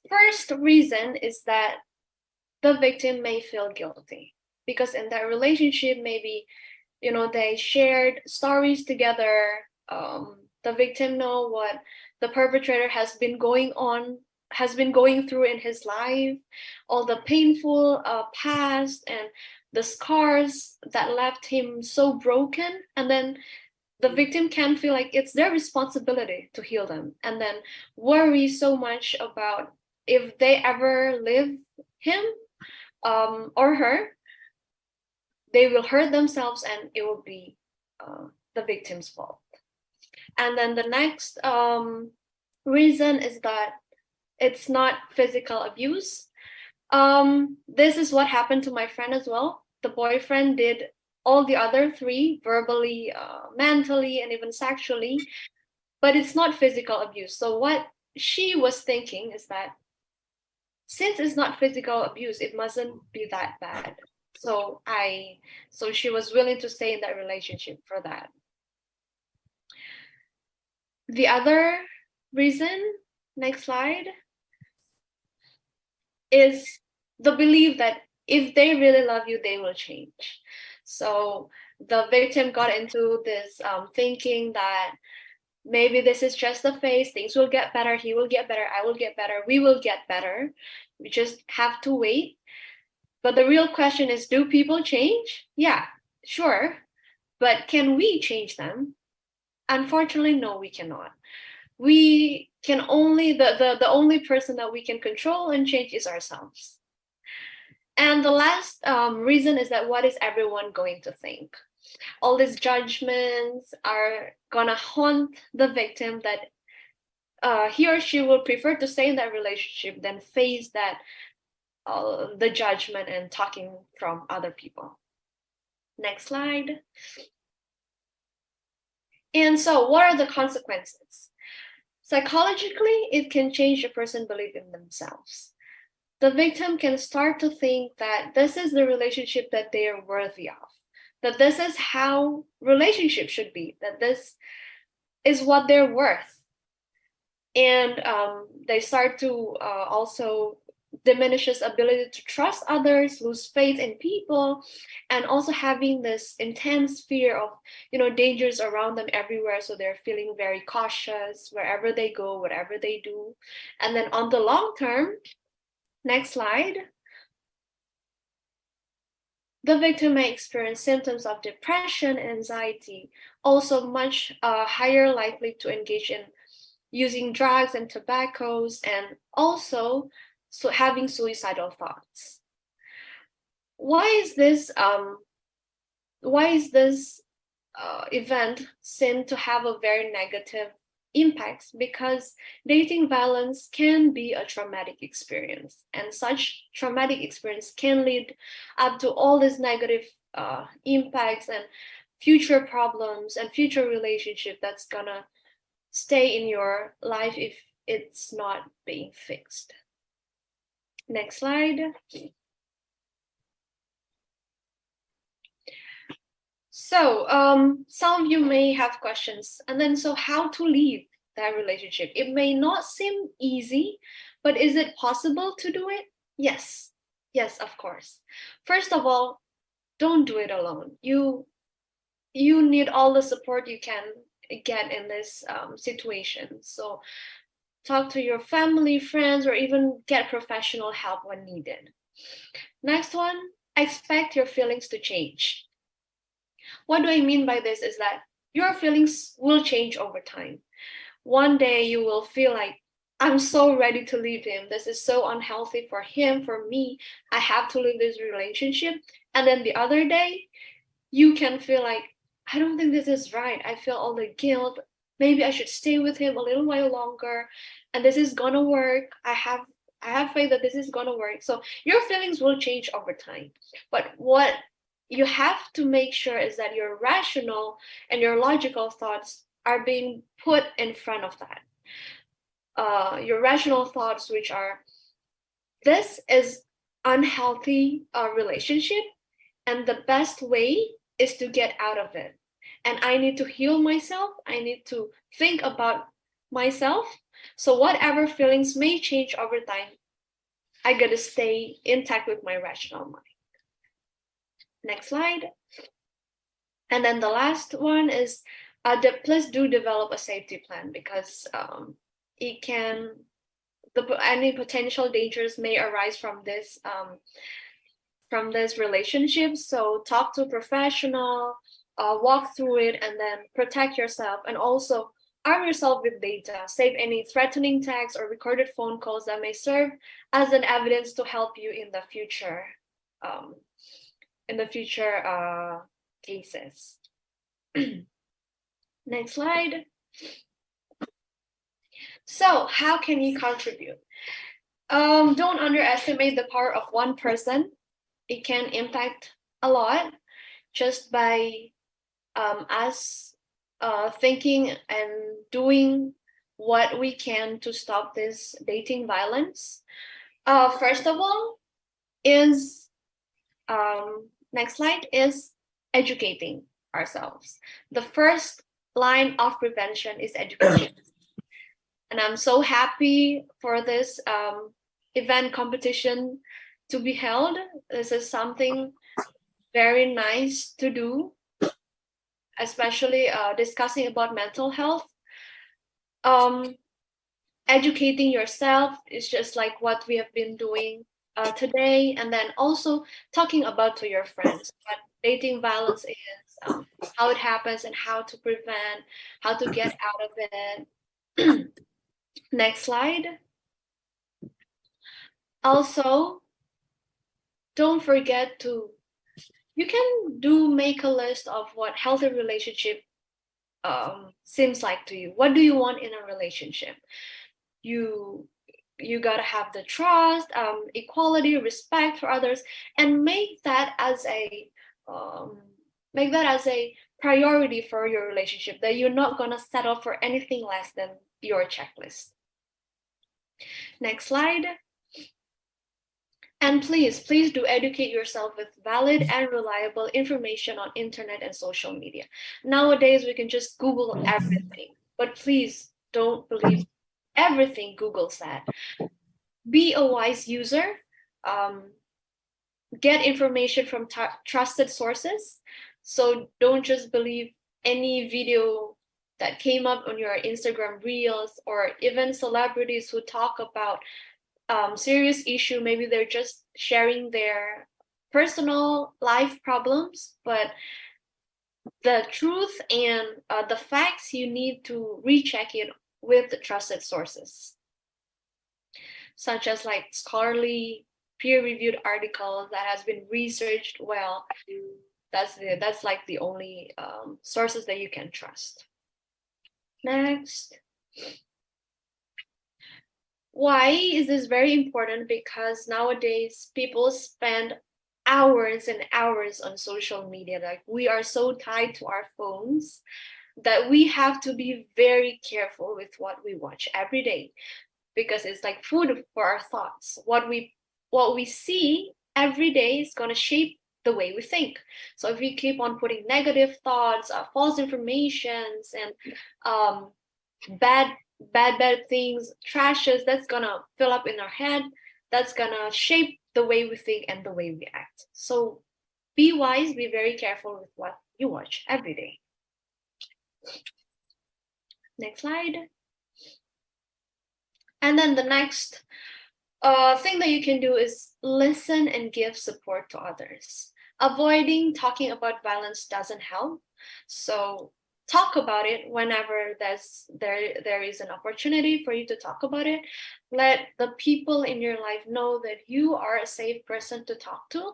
Speaker 21: First reason is that the victim may feel guilty because in that relationship, maybe they shared stories together. The victim know what the perpetrator has been going through in his life, all the painful past and the scars that left him so broken, and then the victim can feel like it's their responsibility to heal them, and then worry so much about if they ever leave him or her, they will hurt themselves and it will be the victim's fault. And then the next reason is that it's not physical abuse. This is what happened to my friend as well. The boyfriend did all the other three, verbally, mentally, and even sexually, but it's not physical abuse. So what she was thinking is that since it's not physical abuse, it mustn't be that bad. So she was willing to stay in that relationship for that. The other reason, next slide, is the belief that if they really love you, they will change. So the victim got into this thinking that maybe this is just a phase, things will get better, he will get better, I will get better, we will get better. We just have to wait. But the real question is, do people change? Yeah, sure. But can we change them? Unfortunately, no, we cannot. We can only, the only person that we can control and change is ourselves. And the last reason is that what is everyone going to think? All these judgments are gonna haunt the victim that he or she will prefer to stay in that relationship than face that the judgment and talking from other people. Next slide. And so what are the consequences? Psychologically, it can change a person's belief in themselves. The victim can start to think that this is the relationship that they are worthy of, that this is how relationships should be, that this is what they're worth. And they start to also diminishes ability to trust others, lose faith in people, and also having this intense fear of dangers around them everywhere. So they're feeling very cautious wherever they go, whatever they do. And then on the long term, next slide, the victim may experience symptoms of depression, anxiety, also much higher likely to engage in using drugs and tobaccos, and also having suicidal thoughts. Why is this event seen to have a very negative impacts? Because dating violence can be a traumatic experience, and such traumatic experience can lead up to all these negative impacts and future problems and future relationship that's gonna stay in your life if it's not being fixed. Next slide. So some of you may have questions, and then so how to leave that relationship? It may not seem easy, but is it possible to do it? Yes, of course. First of all, don't do it alone. You need all the support you can get in this situation. So talk to your family, friends, or even get professional help when needed. Next one, expect your feelings to change. What do I mean by this is that your feelings will change over time. One day you will feel like, I'm so ready to leave him. This is so unhealthy for him, for me. I have to leave this relationship. And then the other day, you can feel like, I don't think this is right. I feel all the guilt. Maybe I should stay with him a little while longer. And this is gonna work. I have faith that this is gonna work. So your feelings will change over time. But what you have to make sure is that your rational and your logical thoughts are being put in front of that. Your rational thoughts, which are, this is unhealthy relationship, and the best way is to get out of it. And I need to heal myself. I need to think about myself. So whatever feelings may change over time, I gotta stay intact with my rational mind. Next slide. And then the last one is please do develop a safety plan, because any potential dangers may arise from this relationship. So talk to a professional, walk through it, and then protect yourself, and also arm yourself with data. Save any threatening texts or recorded phone calls that may serve as an evidence to help you in the future. Cases. Next slide. So how can you contribute? Don't underestimate the power of one person. It can impact a lot just by us thinking and doing what we can to stop this dating violence. First of all, is next slide is educating ourselves. The first line of prevention is education. And I'm so happy for this event competition to be held. This is something very nice to do, especially discussing about mental health. Educating yourself is just like what we have been doing today, and then also talking about to your friends what dating violence is, how it happens, and how to prevent, how to get out of it. Next slide. Also, don't forget to, you can make a list of what healthy relationship seems like to you. What do you want in a relationship? You gotta have the trust, equality, respect for others, and make that as a priority for your relationship, that you're not gonna settle for anything less than your checklist. Next slide. And please do educate yourself with valid and reliable information on internet and social media. Nowadays, we can just Google everything, but please don't believe everything Google said. Be a wise user. Get information from trusted sources. So don't just believe any video that came up on your Instagram reels, or even celebrities who talk about serious issue. Maybe they're just sharing their personal life problems, but the truth and the facts, you need to recheck it with the trusted sources, such as like scholarly peer-reviewed articles that has been researched well. That's like the only sources that you can trust. Next. Why is this very important? Because nowadays people spend hours and hours on social media. Like, we are so tied to our phones that we have to be very careful with what we watch every day, because it's like food for our thoughts. What we see every day is going to shape the way we think. So if we keep on putting negative thoughts, false informations, and bad things, trashes, that's gonna fill up in our head. That's gonna shape the way we think and the way we act. So be wise, be very careful with what you watch every day. Next slide. And then the next thing that you can do is listen and give support to others. Avoiding talking about violence doesn't help. So talk about it whenever there is an opportunity for you to talk about it. Let the people in your life know that you are a safe person to talk to.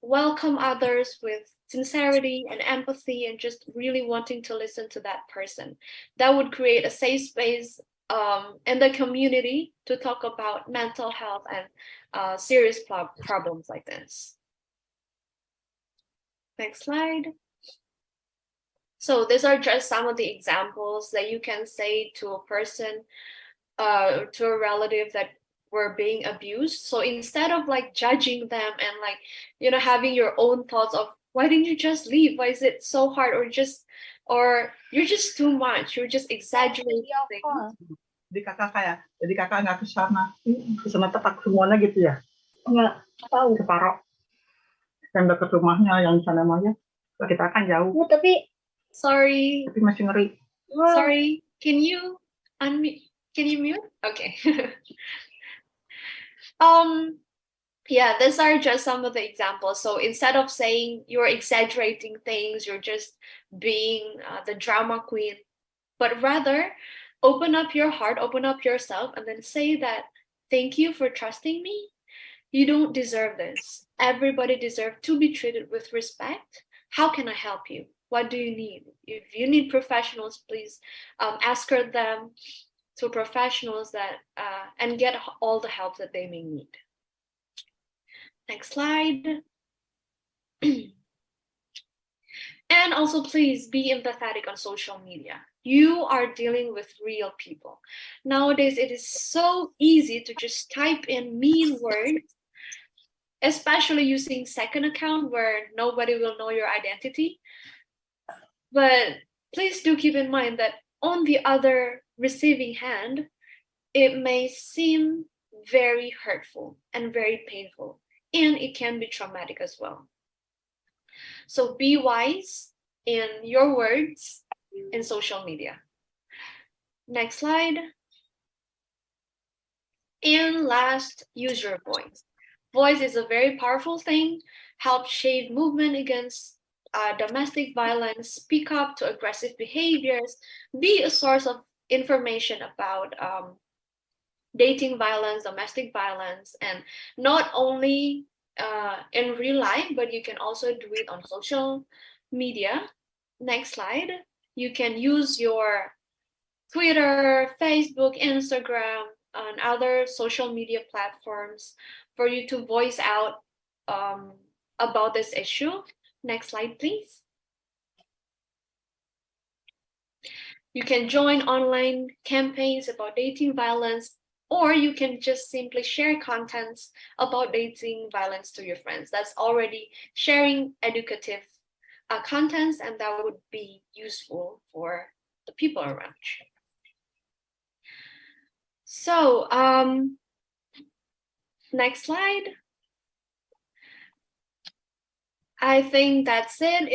Speaker 21: Welcome others with sincerity and empathy, and just really wanting to listen to that person. That would create a safe space in the community to talk about mental health and serious problems like this. Next slide. So these are just some of the examples that you can say to a person, to a relative that were being abused. So instead of like judging them and like, having your own thoughts of, why didn't you just leave? Why is it so hard? Or you're just too much. You're just exaggerating things.
Speaker 1: Jadi kakak nggak kesana tepat semuanya gitu ya? Nggak tahu separuh yang dekat rumahnya, yang sana mah kita kan jauh.
Speaker 21: Tapi sorry.
Speaker 1: Tapi masih ngeri.
Speaker 21: Sorry, can you unmute? Can you mute? Okay. Yeah, these are just some of the examples. So instead of saying you're exaggerating things, you're just being the drama queen, but rather open up your heart, open up yourself, and then say that, thank you for trusting me. You don't deserve this. Everybody deserves to be treated with respect. How can I help you? What do you need? If you need professionals, please escort them to professionals that and get all the help that they may need. Next slide. And also, please be empathetic on social media. You are dealing with real people. Nowadays, it is so easy to just type in mean words, especially using second account where nobody will know your identity. But please do keep in mind that on the other receiving hand, it may seem very hurtful and very painful, and it can be traumatic as well. So be wise in your words in social media. Next slide. And last, use your voice. Voice is a very powerful thing. Help shape movement against domestic violence. Speak up to aggressive behaviors. Be a source of information about dating violence, domestic violence, and not only in real life, but you can also do it on social media. Next slide. You can use your Twitter, Facebook, Instagram, and other social media platforms for you to voice out about this issue. Next slide, please. You can join online campaigns about dating violence, or you can just simply share contents about dating violence to your friends. That's already sharing educative contents, and that would be useful for the people around you. So, next slide. I think that's it.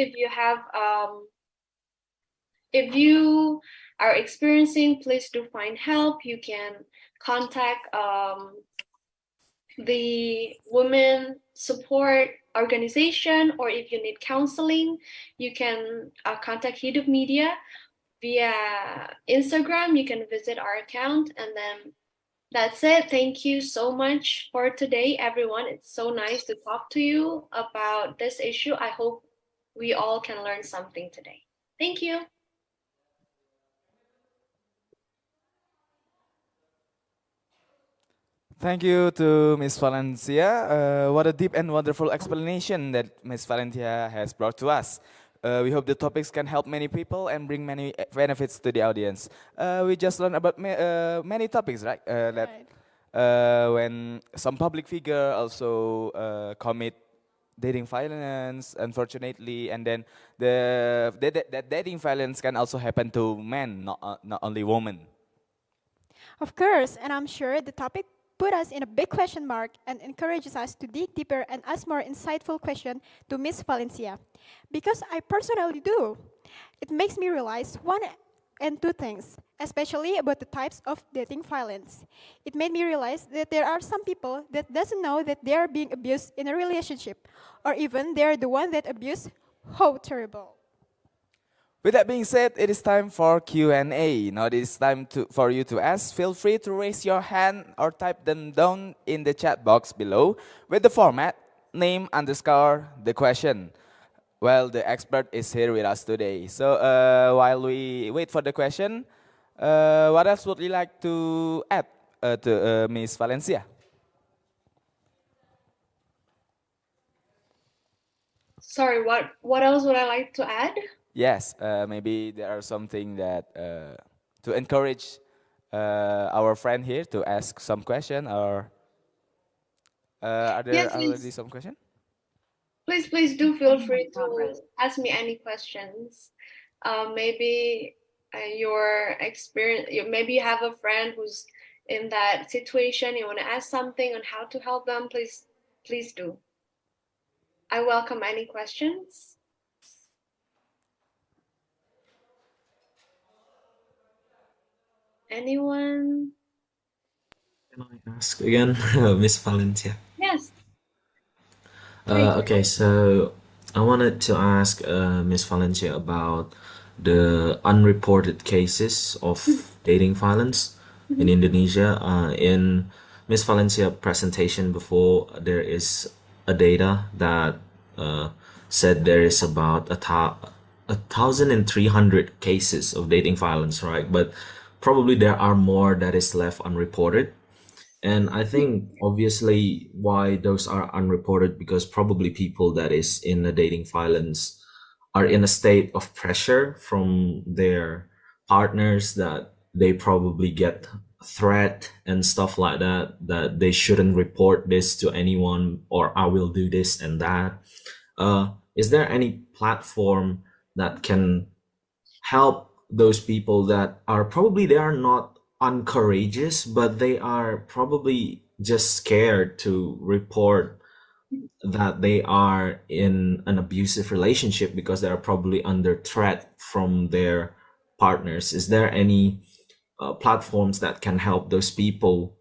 Speaker 21: If you are experiencing, please do find help. You can contact the Women Support Organization, or if you need counseling, you can contact Heat of Media via Instagram. You can visit our account, and then that's it. Thank you so much for today, everyone. It's so nice to talk to you about this issue. I hope we all can learn something today. Thank you.
Speaker 2: Thank you to Miss Valencia. What a deep and wonderful explanation that Miss Valencia has brought to us. We hope the topics can help many people and bring many benefits to the audience. We just learned about many topics, right? When some public figure also commit dating violence, unfortunately, and then that dating violence can also happen to men, not only women.
Speaker 5: Of course, and I'm sure the topic put us in a big question mark and encourages us to dig deeper and ask more insightful questions to Miss Valencia. Because I personally do. It makes me realize one and two things, especially about the types of dating violence. It made me realize that there are some people that doesn't know that they are being abused in a relationship, or even they're the one that abused. How terrible.
Speaker 2: With that being said, it is time for Q&A. Now it is time for you to ask. Feel free to raise your hand or type them down in the chat box below with the format, name underscore the question. Well, the expert is here with us today. So while we wait for the question, what else would you like to add to Ms. Valencia?
Speaker 21: Sorry, what else would I like to add?
Speaker 2: Yes, maybe there are something that to encourage our friend here to ask some question, or are there already some question?
Speaker 21: Please do feel free to ask me any questions. Maybe your experience, maybe you have a friend who's in that situation, you want to ask something on how to help them, please do. I welcome any questions. Anyone?
Speaker 11: Can I ask again, Miss Valencia?
Speaker 21: Yes.
Speaker 11: Okay, so I wanted to ask Miss Valencia about the unreported cases of dating violence in Indonesia. In Miss Valencia presentation before, there is a data that said there is about 1,300 cases of dating violence, right? But probably there are more that is left unreported. And I think obviously why those are unreported, because probably people that is in the dating violence are in a state of pressure from their partners, that they probably get threat and stuff like that, that they shouldn't report this to anyone, or I will do this and that. Is there any platform that can help those people that are probably, they are not uncourageous, but they are probably just scared to report that they are in an abusive relationship because they are probably under threat from their partners? Is there any platforms that can help those people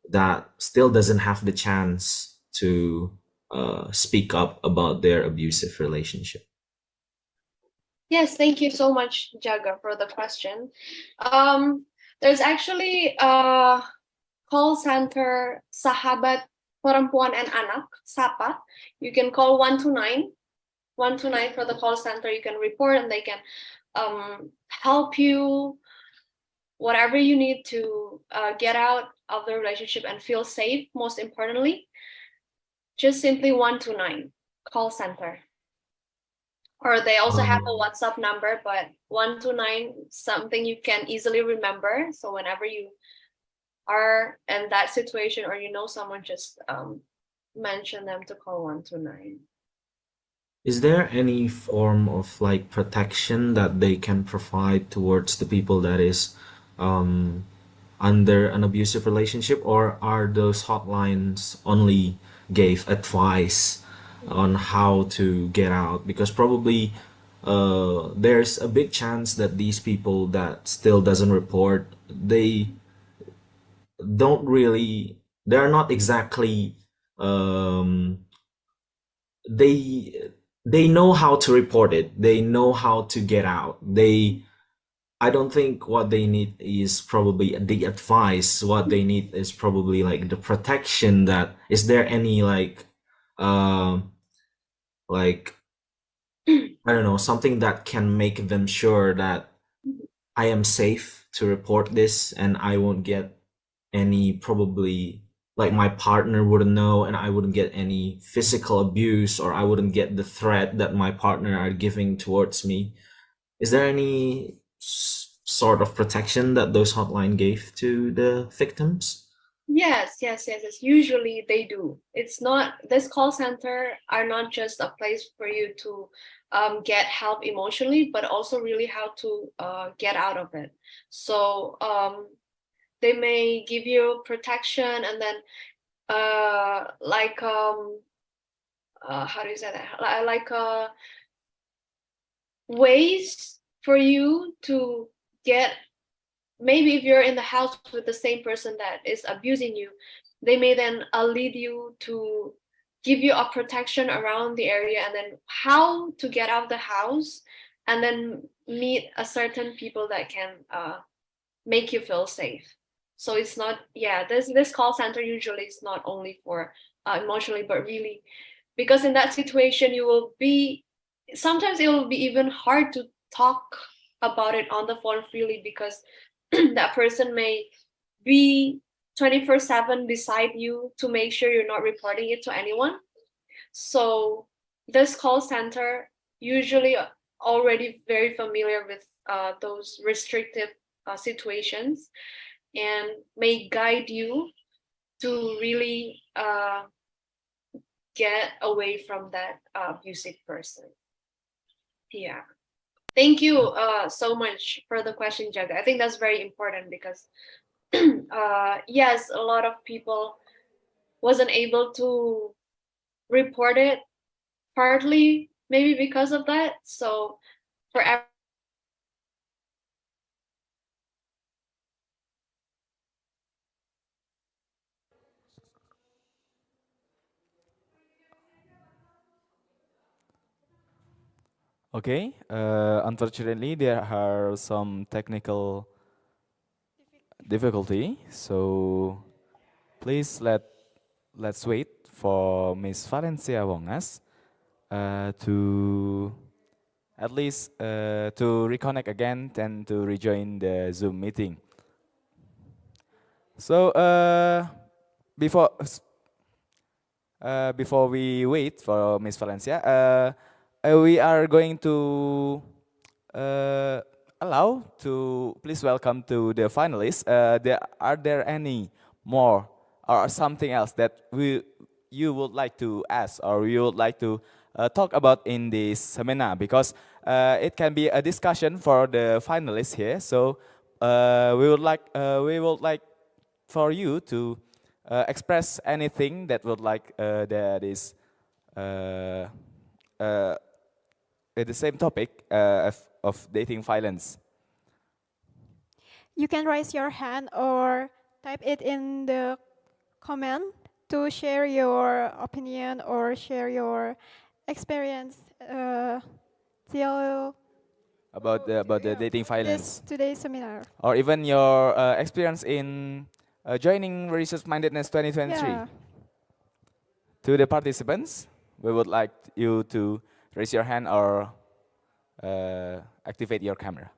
Speaker 11: that still doesn't have the chance to speak up about their abusive relationship?
Speaker 21: Yes, thank you so much, Jaga, for the question. There's actually a call center, Sahabat Perempuan and Anak, SAPA. You can call 129 for the call center. You can report and they can help you whatever you need to get out of the relationship and feel safe. Most importantly, just simply 129 call center. Or they also have a WhatsApp number, but 129 something you can easily remember. So whenever you are in that situation or you know someone, just mention them to call 129.
Speaker 11: Is there any form of like protection that they can provide towards the people that is under an abusive relationship, or are those hotlines only gave advice on how to get out? Because probably there's a big chance that these people that still doesn't report, they don't really, they're not exactly they they know how to report it, they know how to get out. I don't think what they need is probably the advice. What they need is probably like the protection. That is there any like I don't know, something that can make them sure that I am safe to report this and I won't get any, probably like my partner wouldn't know, and I wouldn't get any physical abuse, or I wouldn't get the threat that my partner are giving towards me. Is there any sort of protection that those hotline gave to the victims?
Speaker 21: Yes. Usually they do. It's not, this call center are not just a place for you to get help emotionally, but also really how to get out of it. So they may give you protection, and then like how do you say that? Like ways for you to get, maybe if you're in the house with the same person that is abusing you, they may then lead you to give you a protection around the area, and then how to get out of the house, and then meet a certain people that can make you feel safe. So it's not, this call center usually is not only for emotionally, but really, because in that situation you will be, sometimes it will be even hard to talk about it on the phone freely, because that person may be 24/7 beside you to make sure you're not reporting it to anyone. So this call center usually already very familiar with those restrictive situations, and may guide you to really get away from that abusive person. Yeah. Thank you so much for the question, Jaga. I think that's very important, because yes, a lot of people wasn't able to report it, partly maybe because of that. So for
Speaker 2: Okay, unfortunately, there are some technical difficulty, so please let's wait for Miss Valencia Wongas to at least to reconnect again and to rejoin the Zoom meeting. So before before we wait for Miss Valencia, we are going to allow to please welcome to the finalists. Are there any more or something else that you would like to ask or you would like to talk about in this seminar? Because it can be a discussion for the finalists here. So we would like for you to express anything that would like that is the same topic of dating violence.
Speaker 5: You can raise your hand or type it in the comment to share your opinion or share your experience till
Speaker 2: About the dating violence.
Speaker 5: today's seminar.
Speaker 2: Or even your experience in joining Research Mindedness 2023.
Speaker 5: Yeah.
Speaker 2: To the participants, we would like you to raise your hand or activate your camera.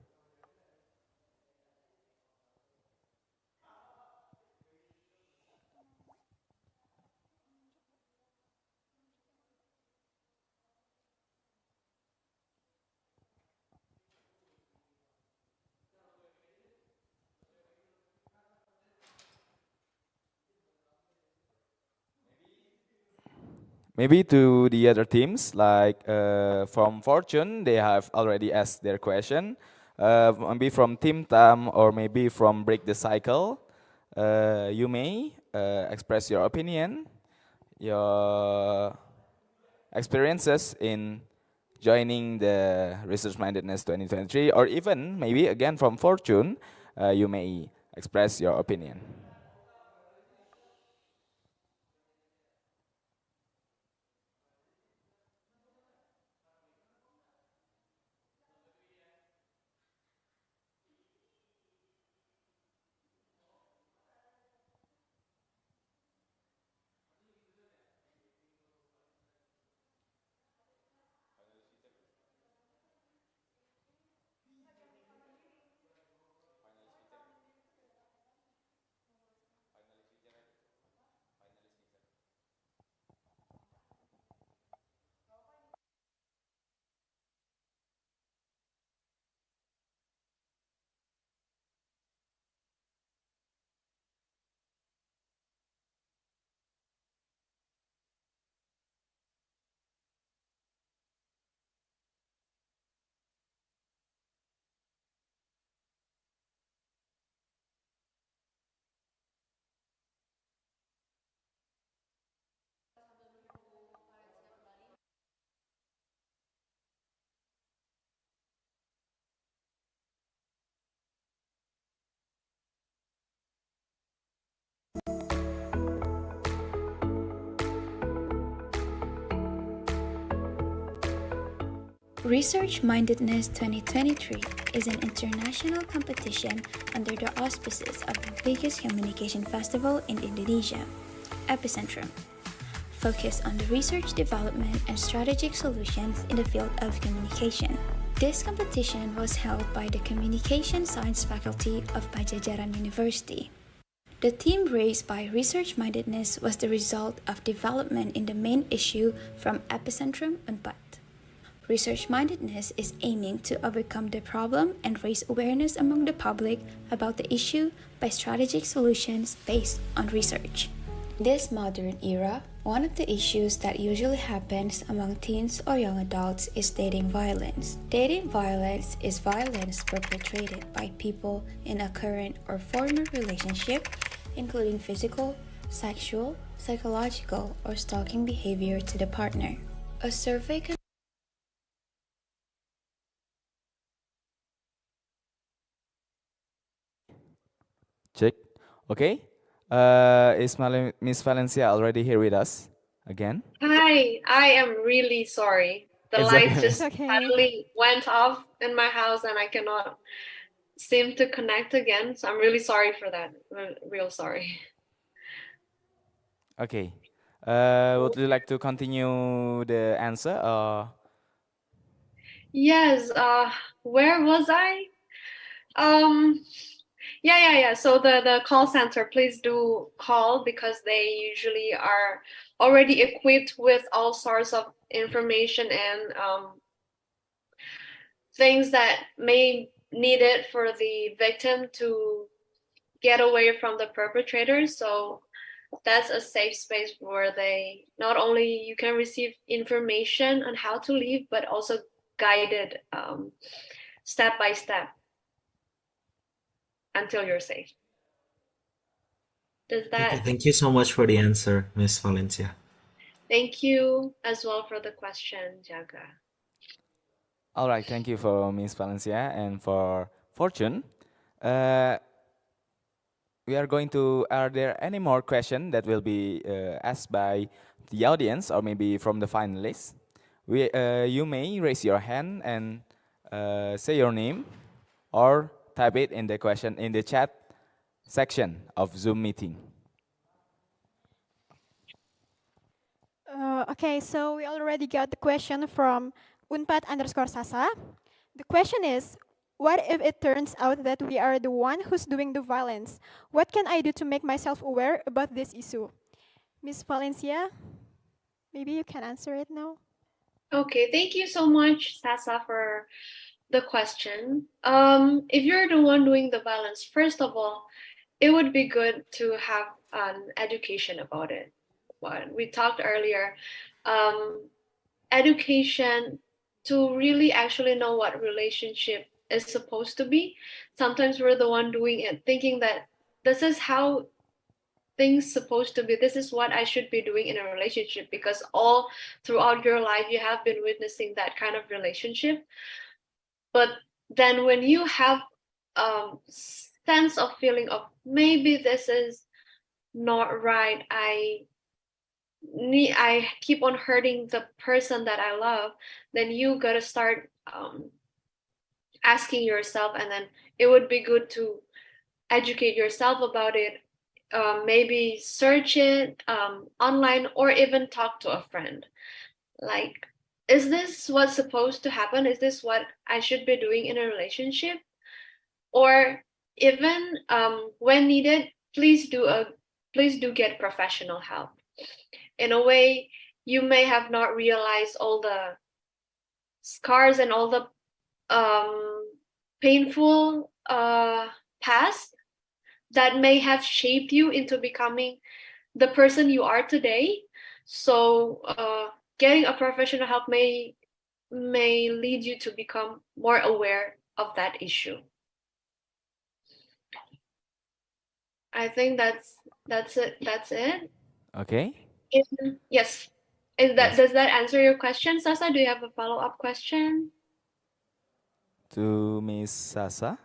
Speaker 2: Maybe to the other teams, like from Fortune, they have already asked their question. Maybe from Team Tam or maybe from Break the Cycle, you may express your opinion, your experiences in joining the Research Mindedness 2023, or even maybe again from Fortune, you may express your opinion.
Speaker 3: Research Mindedness 2023 is an international competition under the auspices of the biggest communication festival in Indonesia, Epicentrum, focused on the research development and strategic solutions in the field of communication. This competition was held by the Communication Science faculty of Pajajaran University. The theme raised by Research Mindedness was the result of development in the main issue from Epicentrum Unpad. Research Mindedness is aiming to overcome the problem and raise awareness among the public about the issue by strategic solutions based on research. This modern era, one of the issues that usually happens among teens or young adults is dating violence. Dating violence is violence perpetrated by people in a current or former relationship, including physical, sexual, psychological, or stalking behavior to the partner. A survey
Speaker 2: Check. Okay. Is Miss Valencia already here with us again?
Speaker 21: Hi, I am really sorry. The
Speaker 2: It's
Speaker 21: lights
Speaker 2: okay.
Speaker 21: just
Speaker 5: It's okay.
Speaker 21: suddenly went off in my house and I cannot seem to connect again. So I'm really sorry for that. Real sorry.
Speaker 2: Okay. Would you like to continue the answer? Or?
Speaker 21: Yes, where was I? Yeah. So the call center, please do call because they usually are already equipped with all sorts of information and things that may needed for the victim to get away from the perpetrators. So that's a safe space where they not only you can receive information on how to leave, but also guided step by step until you're safe. Does
Speaker 11: Okay,
Speaker 21: that?
Speaker 11: thank you so much for the answer, Miss Valencia.
Speaker 21: Thank you as well for the question, Jaga.
Speaker 2: All right, thank you for Miss Valencia and for Fortune. Uh, we are going to, are there any more questions that will be asked by the audience or maybe from the finalists? You may raise your hand and say your name or type it in the question in the chat section of Zoom meeting.
Speaker 5: Okay, so we already got the question from Unpad_Sasa. The question is, what if it turns out that we are the one who's doing the violence? What can I do to make myself aware about this issue? Miss Valencia, maybe you can answer it now.
Speaker 21: Okay, thank you so much, Sasa, for the question. If you're the one doing the violence, first of all, it would be good to have an education about it. What we talked earlier, education to really actually know what relationship is supposed to be. Sometimes we're the one doing it, thinking that this is how things supposed to be. This is what I should be doing in a relationship because all throughout your life you have been witnessing that kind of relationship. But then when you have sense of feeling of maybe this is not right, I keep on hurting the person that I love, then you gotta start asking yourself, and then it would be good to educate yourself about it. Maybe search it online or even talk to a friend. Like, is this what's supposed to happen? Is this what I should be doing in a relationship? Or even when needed, please do get professional help. In a way, you may have not realized all the scars and all the painful past that may have shaped you into becoming the person you are today. So getting a professional help may lead you to become more aware of that issue. I think that's it.
Speaker 2: Okay.
Speaker 21: Yes. Does that answer your question, Sasa? Do you have a follow-up question?
Speaker 2: To Miss Sasa.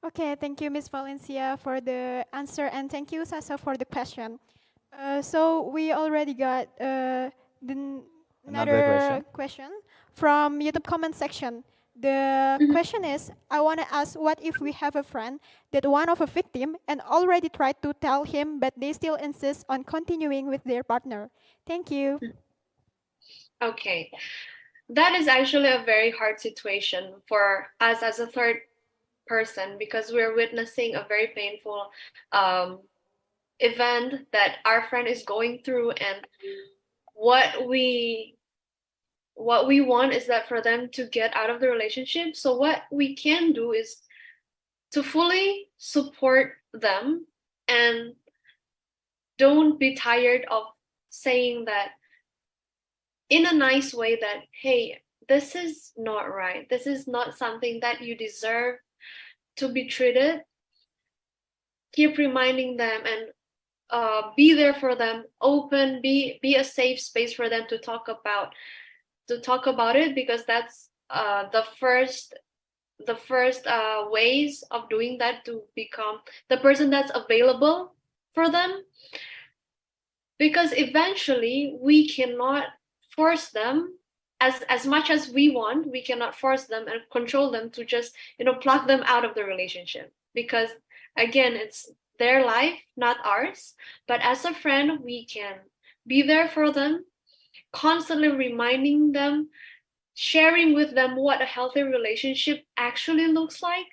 Speaker 5: Okay, thank you, Miss Valencia, for the answer, and thank you, Sasa, for the question. So we already got another question from YouTube comment section. The question is, I want to ask, what if we have a friend that one of a victim and already tried to tell him, but they still insist on continuing with their partner? Thank you.
Speaker 21: Okay. That is actually a very hard situation for us as a third person because we're witnessing a very painful event that our friend is going through, and what we want is that for them to get out of the relationship. So what we can do is to fully support them and don't be tired of saying that in a nice way that, hey, this is not right, this is not something that you deserve to be treated. Keep reminding them and be there for them, open, be a safe space for them to talk about it, because that's the first ways of doing that, to become the person that's available for them. Because eventually we cannot force them, as much as we want, we cannot force them and control them to just pluck them out of the relationship, because again, it's their life, not ours. But as a friend, we can be there for them, constantly reminding them, sharing with them what a healthy relationship actually looks like,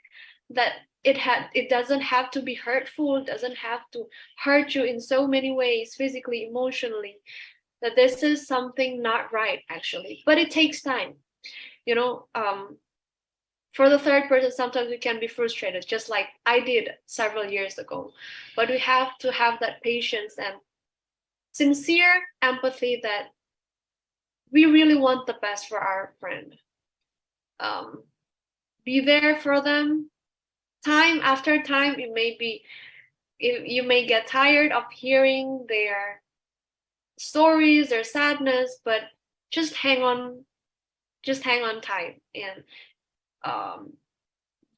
Speaker 21: that it doesn't have to be hurtful, doesn't have to hurt you in so many ways, physically, emotionally, that this is something not right actually, but it takes time. For the third person, sometimes we can be frustrated, just like I did several years ago, but we have to have that patience and sincere empathy that we really want the best for our friend. Be there for them time after time. You may get tired of hearing their stories, their sadness, but just hang on tight, and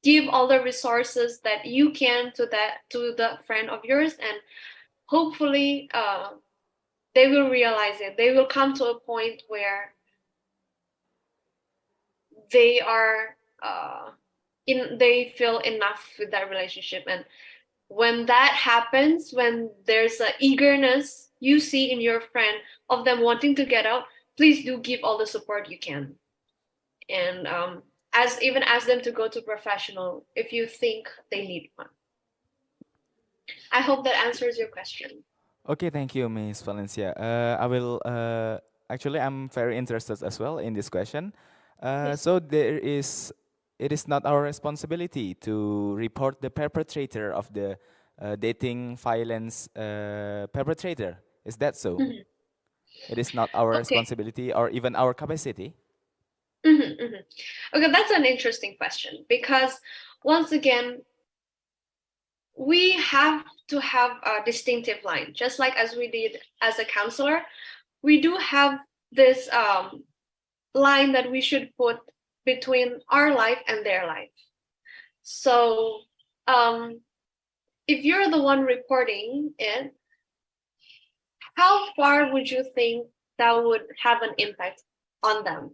Speaker 21: give all the resources that you can to the friend of yours, and hopefully they will realize it. They will come to a point where they are they feel enough with that relationship. And when that happens, when there's an eagerness you see in your friend of them wanting to get out, please do give all the support you can, and even ask them to go to professional if you think they need one. I hope that answers your question.
Speaker 2: Okay, thank you, Miss Valencia. I will actually, I'm very interested as well in this question.
Speaker 21: Yes.
Speaker 2: So it is not our responsibility to report the perpetrator of the dating violence perpetrator. Is that so?
Speaker 21: Mhm.
Speaker 2: It is not our
Speaker 21: Okay.
Speaker 2: responsibility or even our capacity.
Speaker 21: Okay, that's an interesting question, because once again, we have to have a distinctive line, just like as we did as a counselor. We do have this line that we should put between our life and their life. So if you're the one reporting it, how far would you think that would have an impact on them?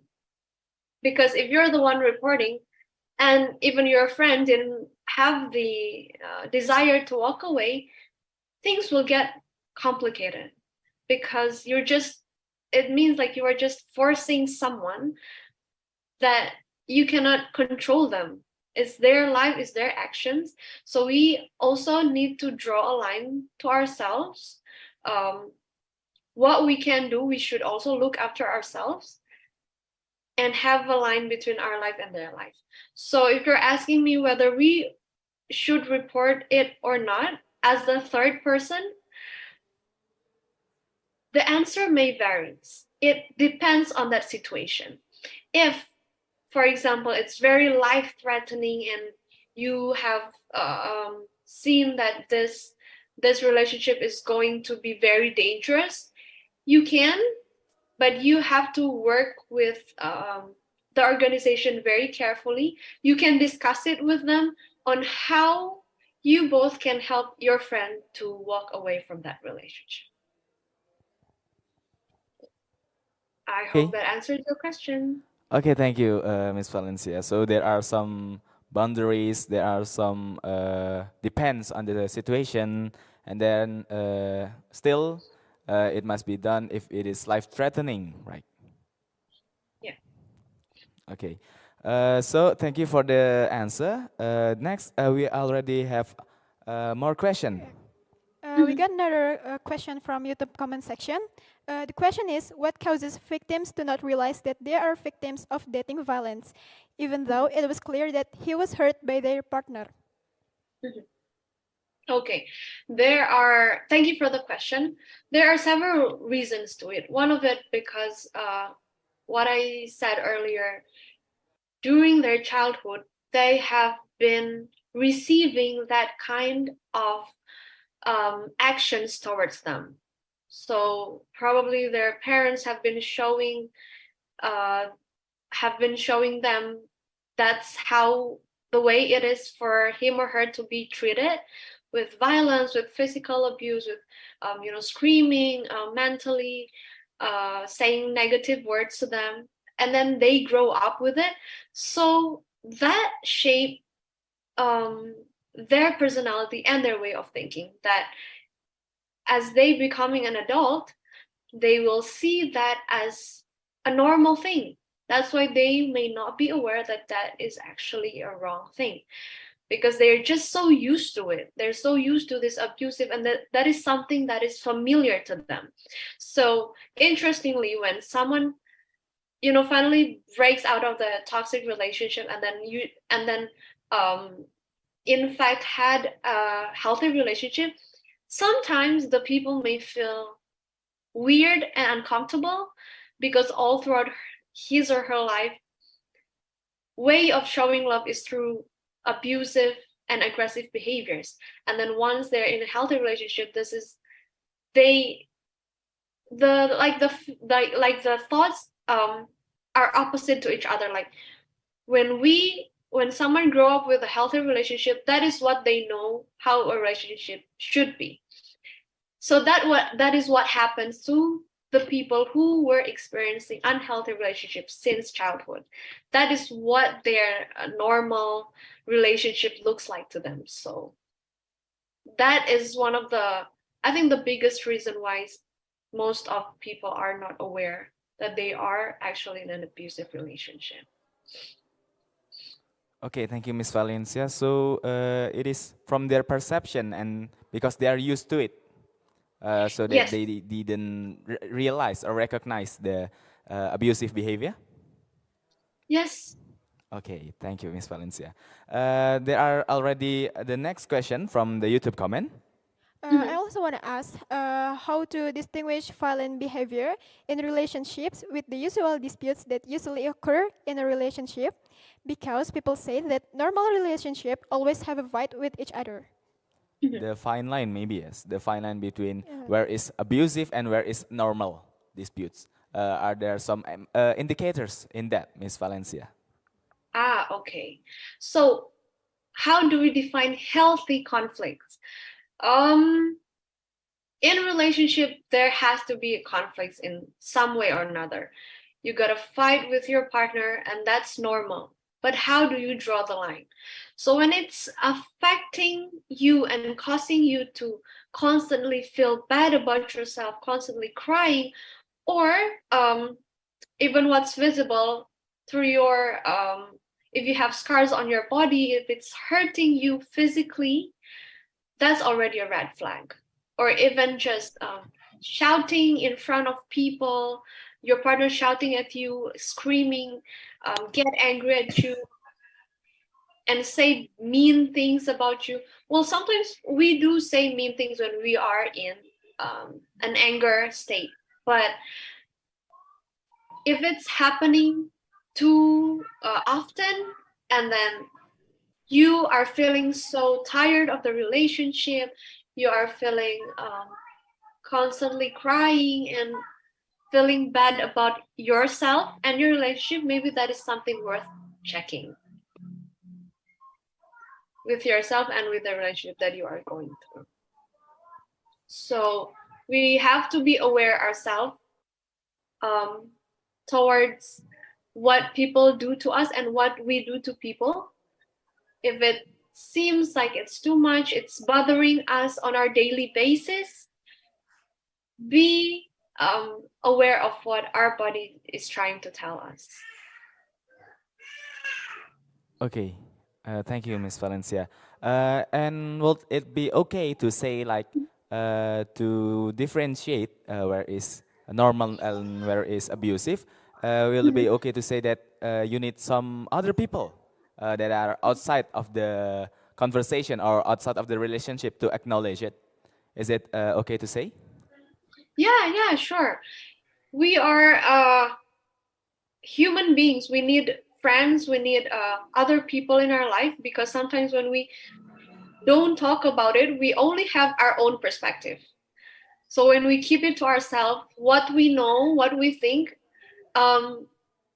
Speaker 21: Because if you're the one reporting, and even your friend didn't have the desire to walk away, things will get complicated, because it means like you are just forcing someone that you cannot control them. It's their life, it's their actions. So we also need to draw a line to ourselves. What we can do, we should also look after ourselves and have a line between our life and their life. So if you're asking me whether we should report it or not as the third person, the answer may vary. It depends on that situation. If, for example, it's very life-threatening and you have seen that this relationship is going to be very dangerous, you can, but you have to work with the organization very carefully. You can discuss it with them on how you both can help your friend to walk away from that relationship. I
Speaker 2: Okay.
Speaker 21: hope that answers your question.
Speaker 2: Okay, thank you, Miss Valencia. So there are some boundaries, there are some depends on the situation, and then still it must be done if it is life-threatening, right?
Speaker 21: Yeah.
Speaker 2: Okay. So thank you for the answer. Next, we already have more question.
Speaker 5: We got another question from YouTube comment section. The question is, what causes victims to not realize that they are victims of dating violence, even though it was clear that he was hurt by their partner?
Speaker 21: Okay, thank you for the question. There are several reasons to it. One of it because what I said earlier, during their childhood, they have been receiving that kind of actions towards them. So probably their parents have been showing them that's how the way it is for him or her to be treated, with violence, with physical abuse, with screaming, mentally saying negative words to them, and then they grow up with it. So that shape their personality and their way of thinking, that as they becoming an adult, they will see that as a normal thing. That's why they may not be aware that that is actually a wrong thing, because they're just so used to it. They're so used to this abusive, and that is something that is familiar to them. So interestingly, when someone, finally breaks out of the toxic relationship, and then in fact had a healthy relationship, sometimes the people may feel weird and uncomfortable, because all throughout his or her life, way of showing love is through abusive and aggressive behaviors. And then once they're in a healthy relationship, this is they the thoughts are opposite to each other. Like when someone grow up with a healthy relationship, that is what they know how a relationship should be. So that is what happens to the people who were experiencing unhealthy relationships since childhood. That is what their normal relationship looks like to them. So that is one of I think the biggest reason why most of people are not aware that they are actually in an abusive relationship.
Speaker 2: Okay, thank you, Miss Valencia. So it is from their perception, and because they are used to it, so that
Speaker 21: Yes.
Speaker 2: they didn't realize or recognize the abusive behavior.
Speaker 21: Yes.
Speaker 2: Okay, thank you, Miss Valencia. There are already the next question from the YouTube comment.
Speaker 5: I also want to ask how to distinguish violent behavior in relationships with the usual disputes that usually occur in a relationship, because people say that normal relationship always have a fight with each other.
Speaker 2: The fine line, maybe, yes. The fine line between where is abusive and where is normal disputes. Are there some indicators in that, Miss Valencia?
Speaker 21: Okay. So how do we define healthy conflicts? In a relationship, there has to be a conflict in some way or another. You gotta fight with your partner, and that's normal. But how do you draw the line? So when it's affecting you and causing you to constantly feel bad about yourself, constantly crying, or even what's visible through your if you have scars on your body, if it's hurting you physically, that's already a red flag. Or even just shouting in front of people, your partner shouting at you, screaming, get angry at you, and say mean things about you. Well, sometimes we do say mean things when we are in an anger state, but if it's happening too often, and then you are feeling so tired of the relationship, you are feeling constantly crying and feeling bad about yourself and your relationship, maybe that is something worth checking with yourself and with the relationship that you are going through. So we have to be aware ourselves towards what people do to us and what we do to people. If it seems like it's too much, it's bothering us on our daily basis, be aware of what our body is trying to tell us.
Speaker 2: Okay, thank you, Miss Valencia. And will it be okay to say, like, to differentiate where is normal and where is abusive? Will it be okay to say that you need some other people that are outside of the conversation or outside of the relationship to acknowledge it? Is it okay to say?
Speaker 21: Yeah, sure. We are human beings. We need friends, we need other people in our life, because sometimes when we don't talk about it, we only have our own perspective. So when we keep it to ourselves, what we know, what we think,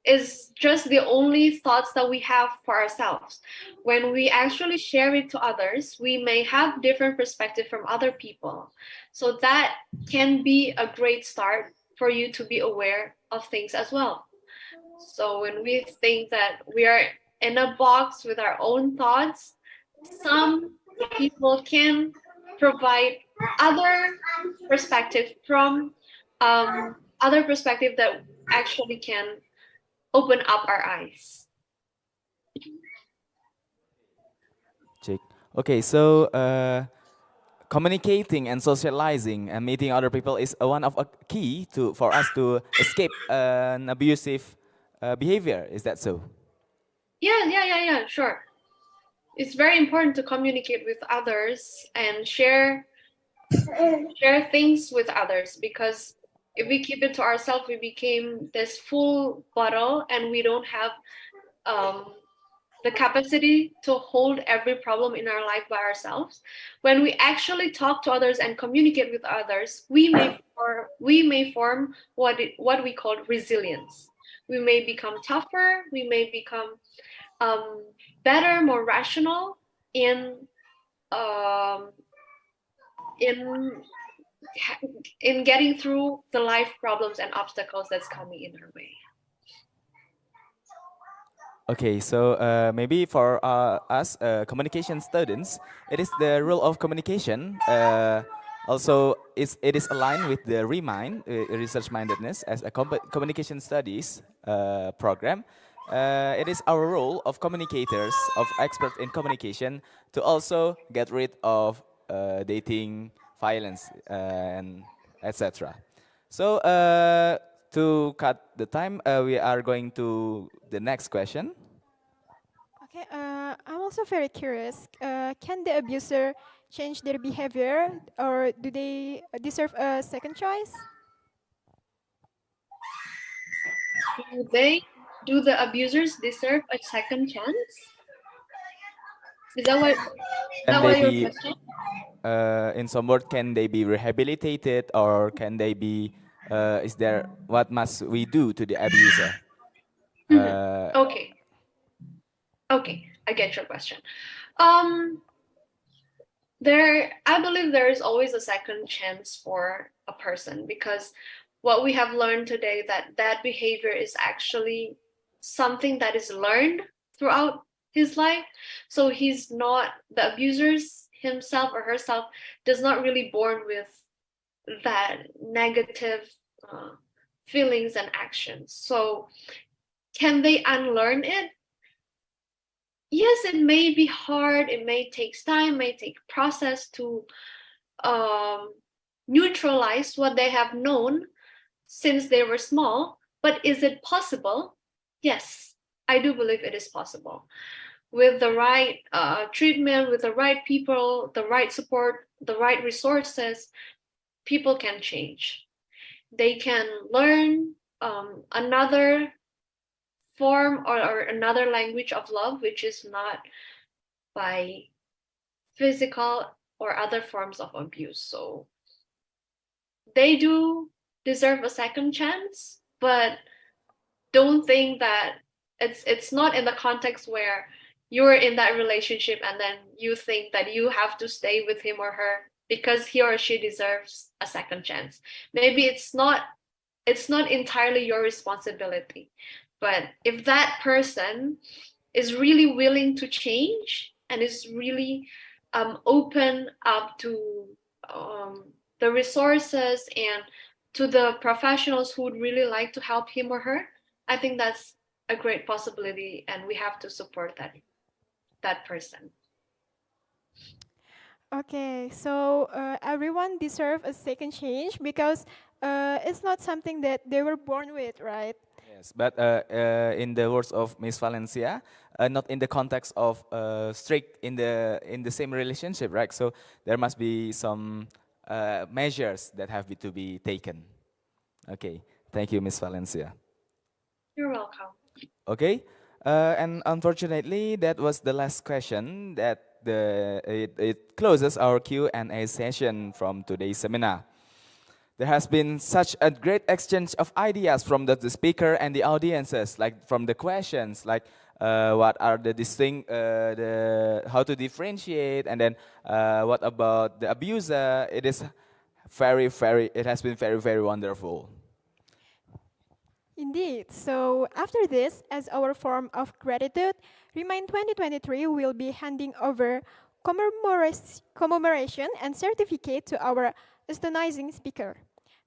Speaker 21: is just the only thoughts that we have for ourselves. When we actually share it to others, we may have different perspective from other people. So that can be a great start for you to be aware of things as well. So when we think that we are in a box with our own thoughts, some people can provide other perspective from other perspective that actually can open up our eyes.
Speaker 2: Jake. Okay, so communicating and socializing and meeting other people is one of a key to for us to escape an abusive behavior. Is that so?
Speaker 21: Yeah, sure. It's very important to communicate with others and share things with others, because if we keep it to ourselves, we became this full bottle and we don't have the capacity to hold every problem in our life by ourselves. When we actually talk to others and communicate with others, we may form what we call resilience. We may become tougher. We may become better, more rational um, in in getting through the life problems and obstacles that's coming in our way.
Speaker 2: Okay, so maybe for us communication students, it is the rule of communication. Also, it is aligned with the Remind research mindedness as a communication studies program. It is our role of communicators, of experts in communication, to also get rid of dating violence and etc. So to cut the time, we are going to the next question.
Speaker 5: Okay, I'm also very curious. Can the abuser change their behavior, or do they deserve a second choice?
Speaker 21: Do the abusers deserve a second chance? Is that
Speaker 2: Can they
Speaker 21: your
Speaker 2: be,
Speaker 21: question?
Speaker 2: in some word, can they be rehabilitated, or can they be, is there, what must we do to the abuser?
Speaker 21: Okay, I get your question. I believe there is always a second chance for a person, because what we have learned today, that behavior is actually something that is learned throughout his life. So he's not, the abusers himself or herself does not really born with that negative feelings and actions. So can they unlearn it? Yes, it may be hard. It may take time, may take process to neutralize what they have known since they were small. But is it possible? Yes, I do believe it is possible. With the right treatment, with the right people, the right support, the right resources, people can change. They can learn another form or another language of love, which is not by physical or other forms of abuse. So they do deserve a second chance, but don't think that it's not in the context where you're in that relationship and then you think that you have to stay with him or her because he or she deserves a second chance. Maybe it's not entirely your responsibility, but if that person is really willing to change and is really open up to the resources and to the professionals who would really like to help him or her, I think that's a great possibility, and we have to support that person.
Speaker 5: Okay, so everyone deserves a second change because it's not something that they were born with, right?
Speaker 2: Yes, but in the words of Miss Valencia, not in the context of strict in the same relationship, right? So there must be some measures that have to be taken. Okay, thank you, Miss Valencia.
Speaker 21: You're welcome.
Speaker 2: Okay, and unfortunately, that was the last question. That it closes our Q&A session from today's seminar. There has been such a great exchange of ideas from the speaker and the audiences, like from the questions, like what are the distinct, how to differentiate, and then what about the abuser? It is it has been very, very wonderful.
Speaker 5: Indeed. So after this, as our form of gratitude, Remind 2023 will be handing over commemoration and certificate to our astonishing speaker.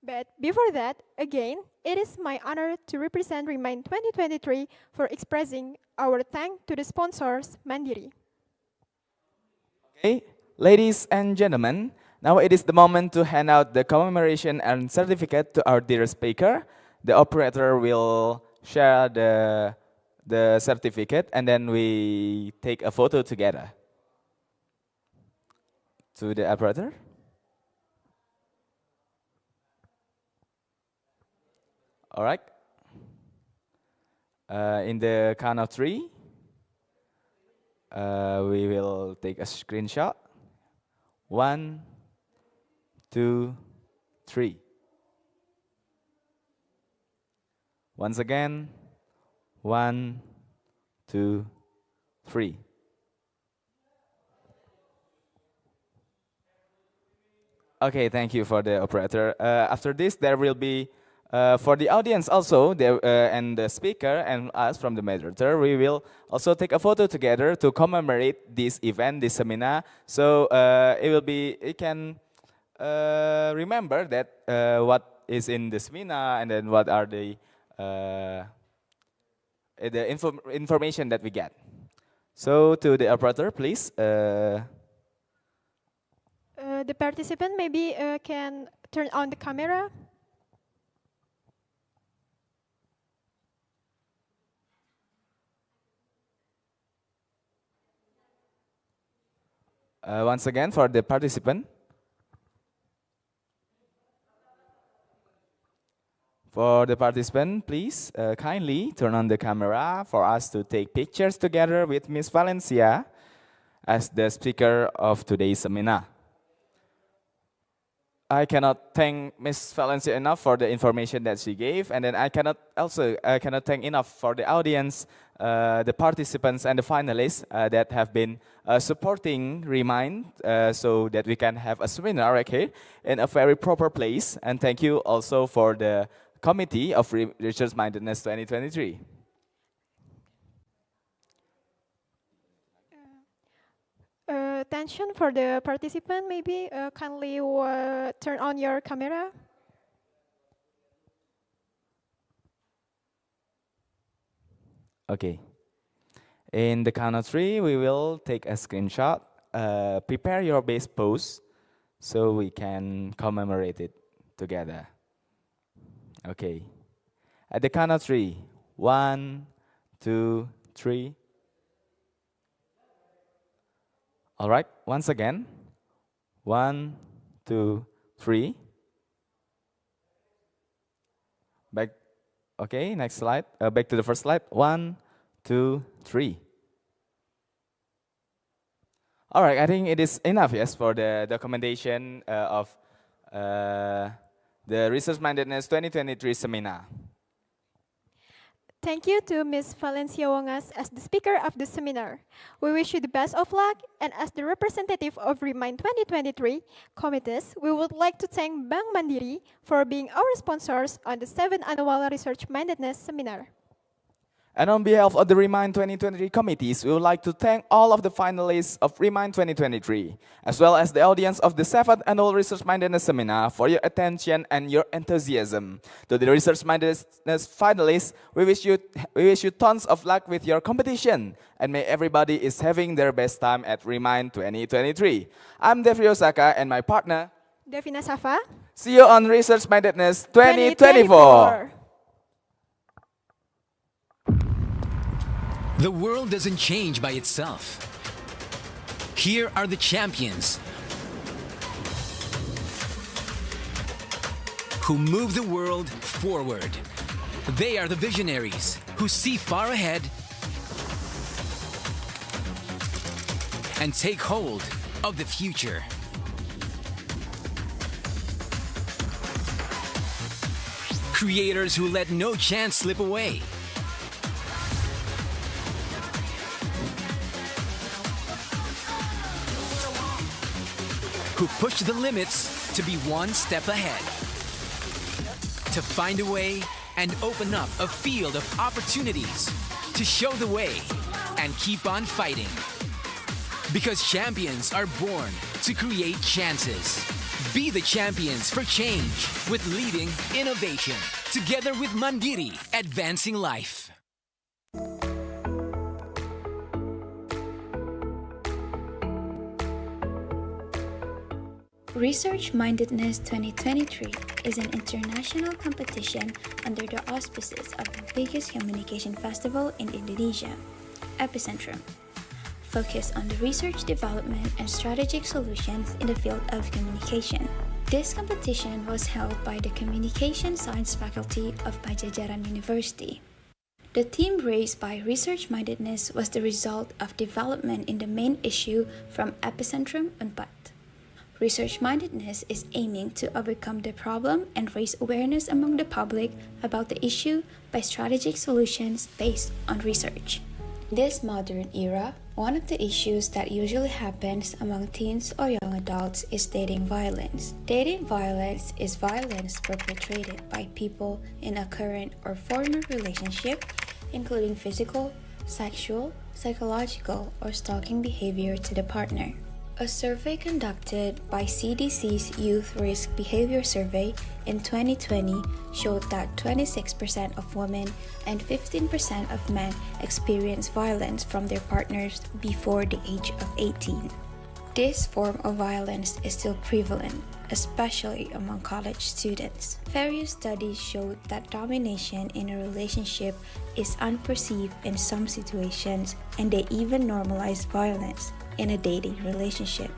Speaker 5: But before that, again, it is my honor to represent Remind 2023 for expressing our thanks to the sponsors Mandiri.
Speaker 2: Okay, ladies and gentlemen, now it is the moment to hand out the commemoration and certificate to our dear speaker. The operator will share the certificate and then we take a photo together. To the operator. All right. In the count of 3, we will take a screenshot. 1, 2, 3. Once again, 1, 2, 3. Okay, thank you for the operator. After this, there will be, for the audience also, and the speaker and us from the moderator, we will also take a photo together to commemorate this event, this seminar. So you can remember that what is in the seminar and then what are the information that we get. So to the operator, please.
Speaker 5: The participant maybe can turn on the camera.
Speaker 2: Once again, for the participant. For the participant, please kindly turn on the camera for us to take pictures together with Miss Valencia as the speaker of today's seminar. I cannot thank Miss Valencia enough for the information that she gave, and then I cannot thank enough for the audience, the participants and the finalists that have been supporting Remind so that we can have a seminar here in a very proper place. And thank you also for the committee of Research Mindedness 2023.
Speaker 5: Attention for the participant, maybe kindly turn on your camera.
Speaker 2: Okay. In the count of 3, we will take a screenshot. Prepare your base pose so we can commemorate it together. Okay. At the count of 3, 1, 2, 3. All right, once again, 1, 2, 3. Back, okay, next slide. Back to the first slide. 1, 2, 3. All right, I think it is enough, yes, for the documentation of the Research Mindedness 2023 seminar.
Speaker 5: Thank you to Ms. Valencia Wongas as the speaker of the seminar. We wish you the best of luck, and as the representative of Remind 2023 committees, we would like to thank Bank Mandiri for being our sponsors on the 7th Annual Research Mindedness Seminar.
Speaker 2: And on behalf of the Remind 2023 committees, we would like to thank all of the finalists of Remind 2023, as well as the audience of the 7th Annual Research Mindedness Seminar for your attention and your enthusiasm. To the Research Mindedness finalists, we wish you tons of luck with your competition, and may everybody is having their best time at Remind 2023. I'm Devi Osaka and my partner,
Speaker 5: Devina Safa.
Speaker 2: See you on Research Mindedness 2024.
Speaker 7: The world doesn't change by itself. Here are the champions who move the world forward. They are the visionaries who see far ahead and take hold of the future. Creators who let no chance slip away. Who push the limits to be one step ahead. To find a way and open up a field of opportunities. To show the way and keep on fighting. Because champions are born to create chances. Be the champions for change with leading innovation. Together with Mandiri, advancing life.
Speaker 3: Research Mindedness 2023 is an international competition under the auspices of the biggest communication festival in Indonesia, Epicentrum, focused on the research development and strategic solutions in the field of communication. This competition was held by the Communication Science faculty of Pajajaran University. The theme raised by Research Mindedness was the result of development in the main issue from Epicentrum Unpad. Research Mindedness is aiming to overcome the problem and raise awareness among the public about the issue by strategic solutions based on research. In this modern era, one of the issues that usually happens among teens or young adults is dating violence. Dating violence is violence perpetrated by people in a current or former relationship, including physical, sexual, psychological, or stalking behavior to the partner. A survey conducted by CDC's Youth Risk Behavior Survey in 2020 showed that 26% of women and 15% of men experience violence from their partners before the age of 18. This form of violence is still prevalent, especially among college students. Various studies showed that domination in a relationship is unperceived in some situations, and they even normalize violence in a dating relationship.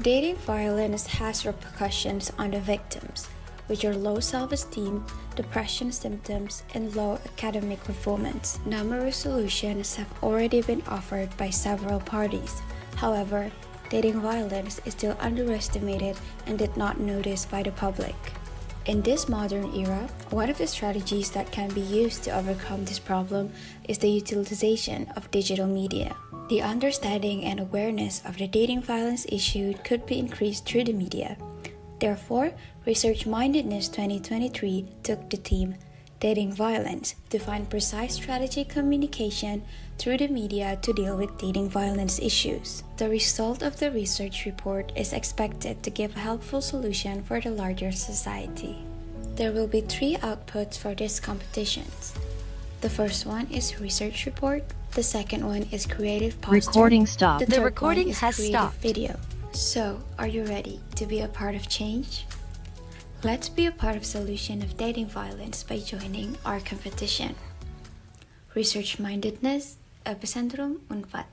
Speaker 3: Dating violence has repercussions on the victims, which are low self-esteem, depression symptoms, and low academic performance. Numerous solutions have already been offered by several parties. However, dating violence is still underestimated and did not noticed by the public. In this modern era, one of the strategies that can be used to overcome this problem is the utilization of digital media. The understanding and awareness of the dating violence issue could be increased through the media. Therefore, Research Mindedness 2023 took the theme Dating Violence to find precise strategic communication through the media to deal with dating violence issues. The result of the research report is expected to give a helpful solution for the larger society. There will be 3 outputs for these competitions. The first one is research report, the second one is creative poster,
Speaker 4: Recording stopped.
Speaker 3: the
Speaker 4: The
Speaker 3: third
Speaker 4: recording
Speaker 3: one is
Speaker 4: has
Speaker 3: creative
Speaker 4: stopped.
Speaker 3: video. So, are you ready to be a part of change? Let's be a part of solution of dating violence by joining our competition. Research Mindedness, Epicentrum Unpad.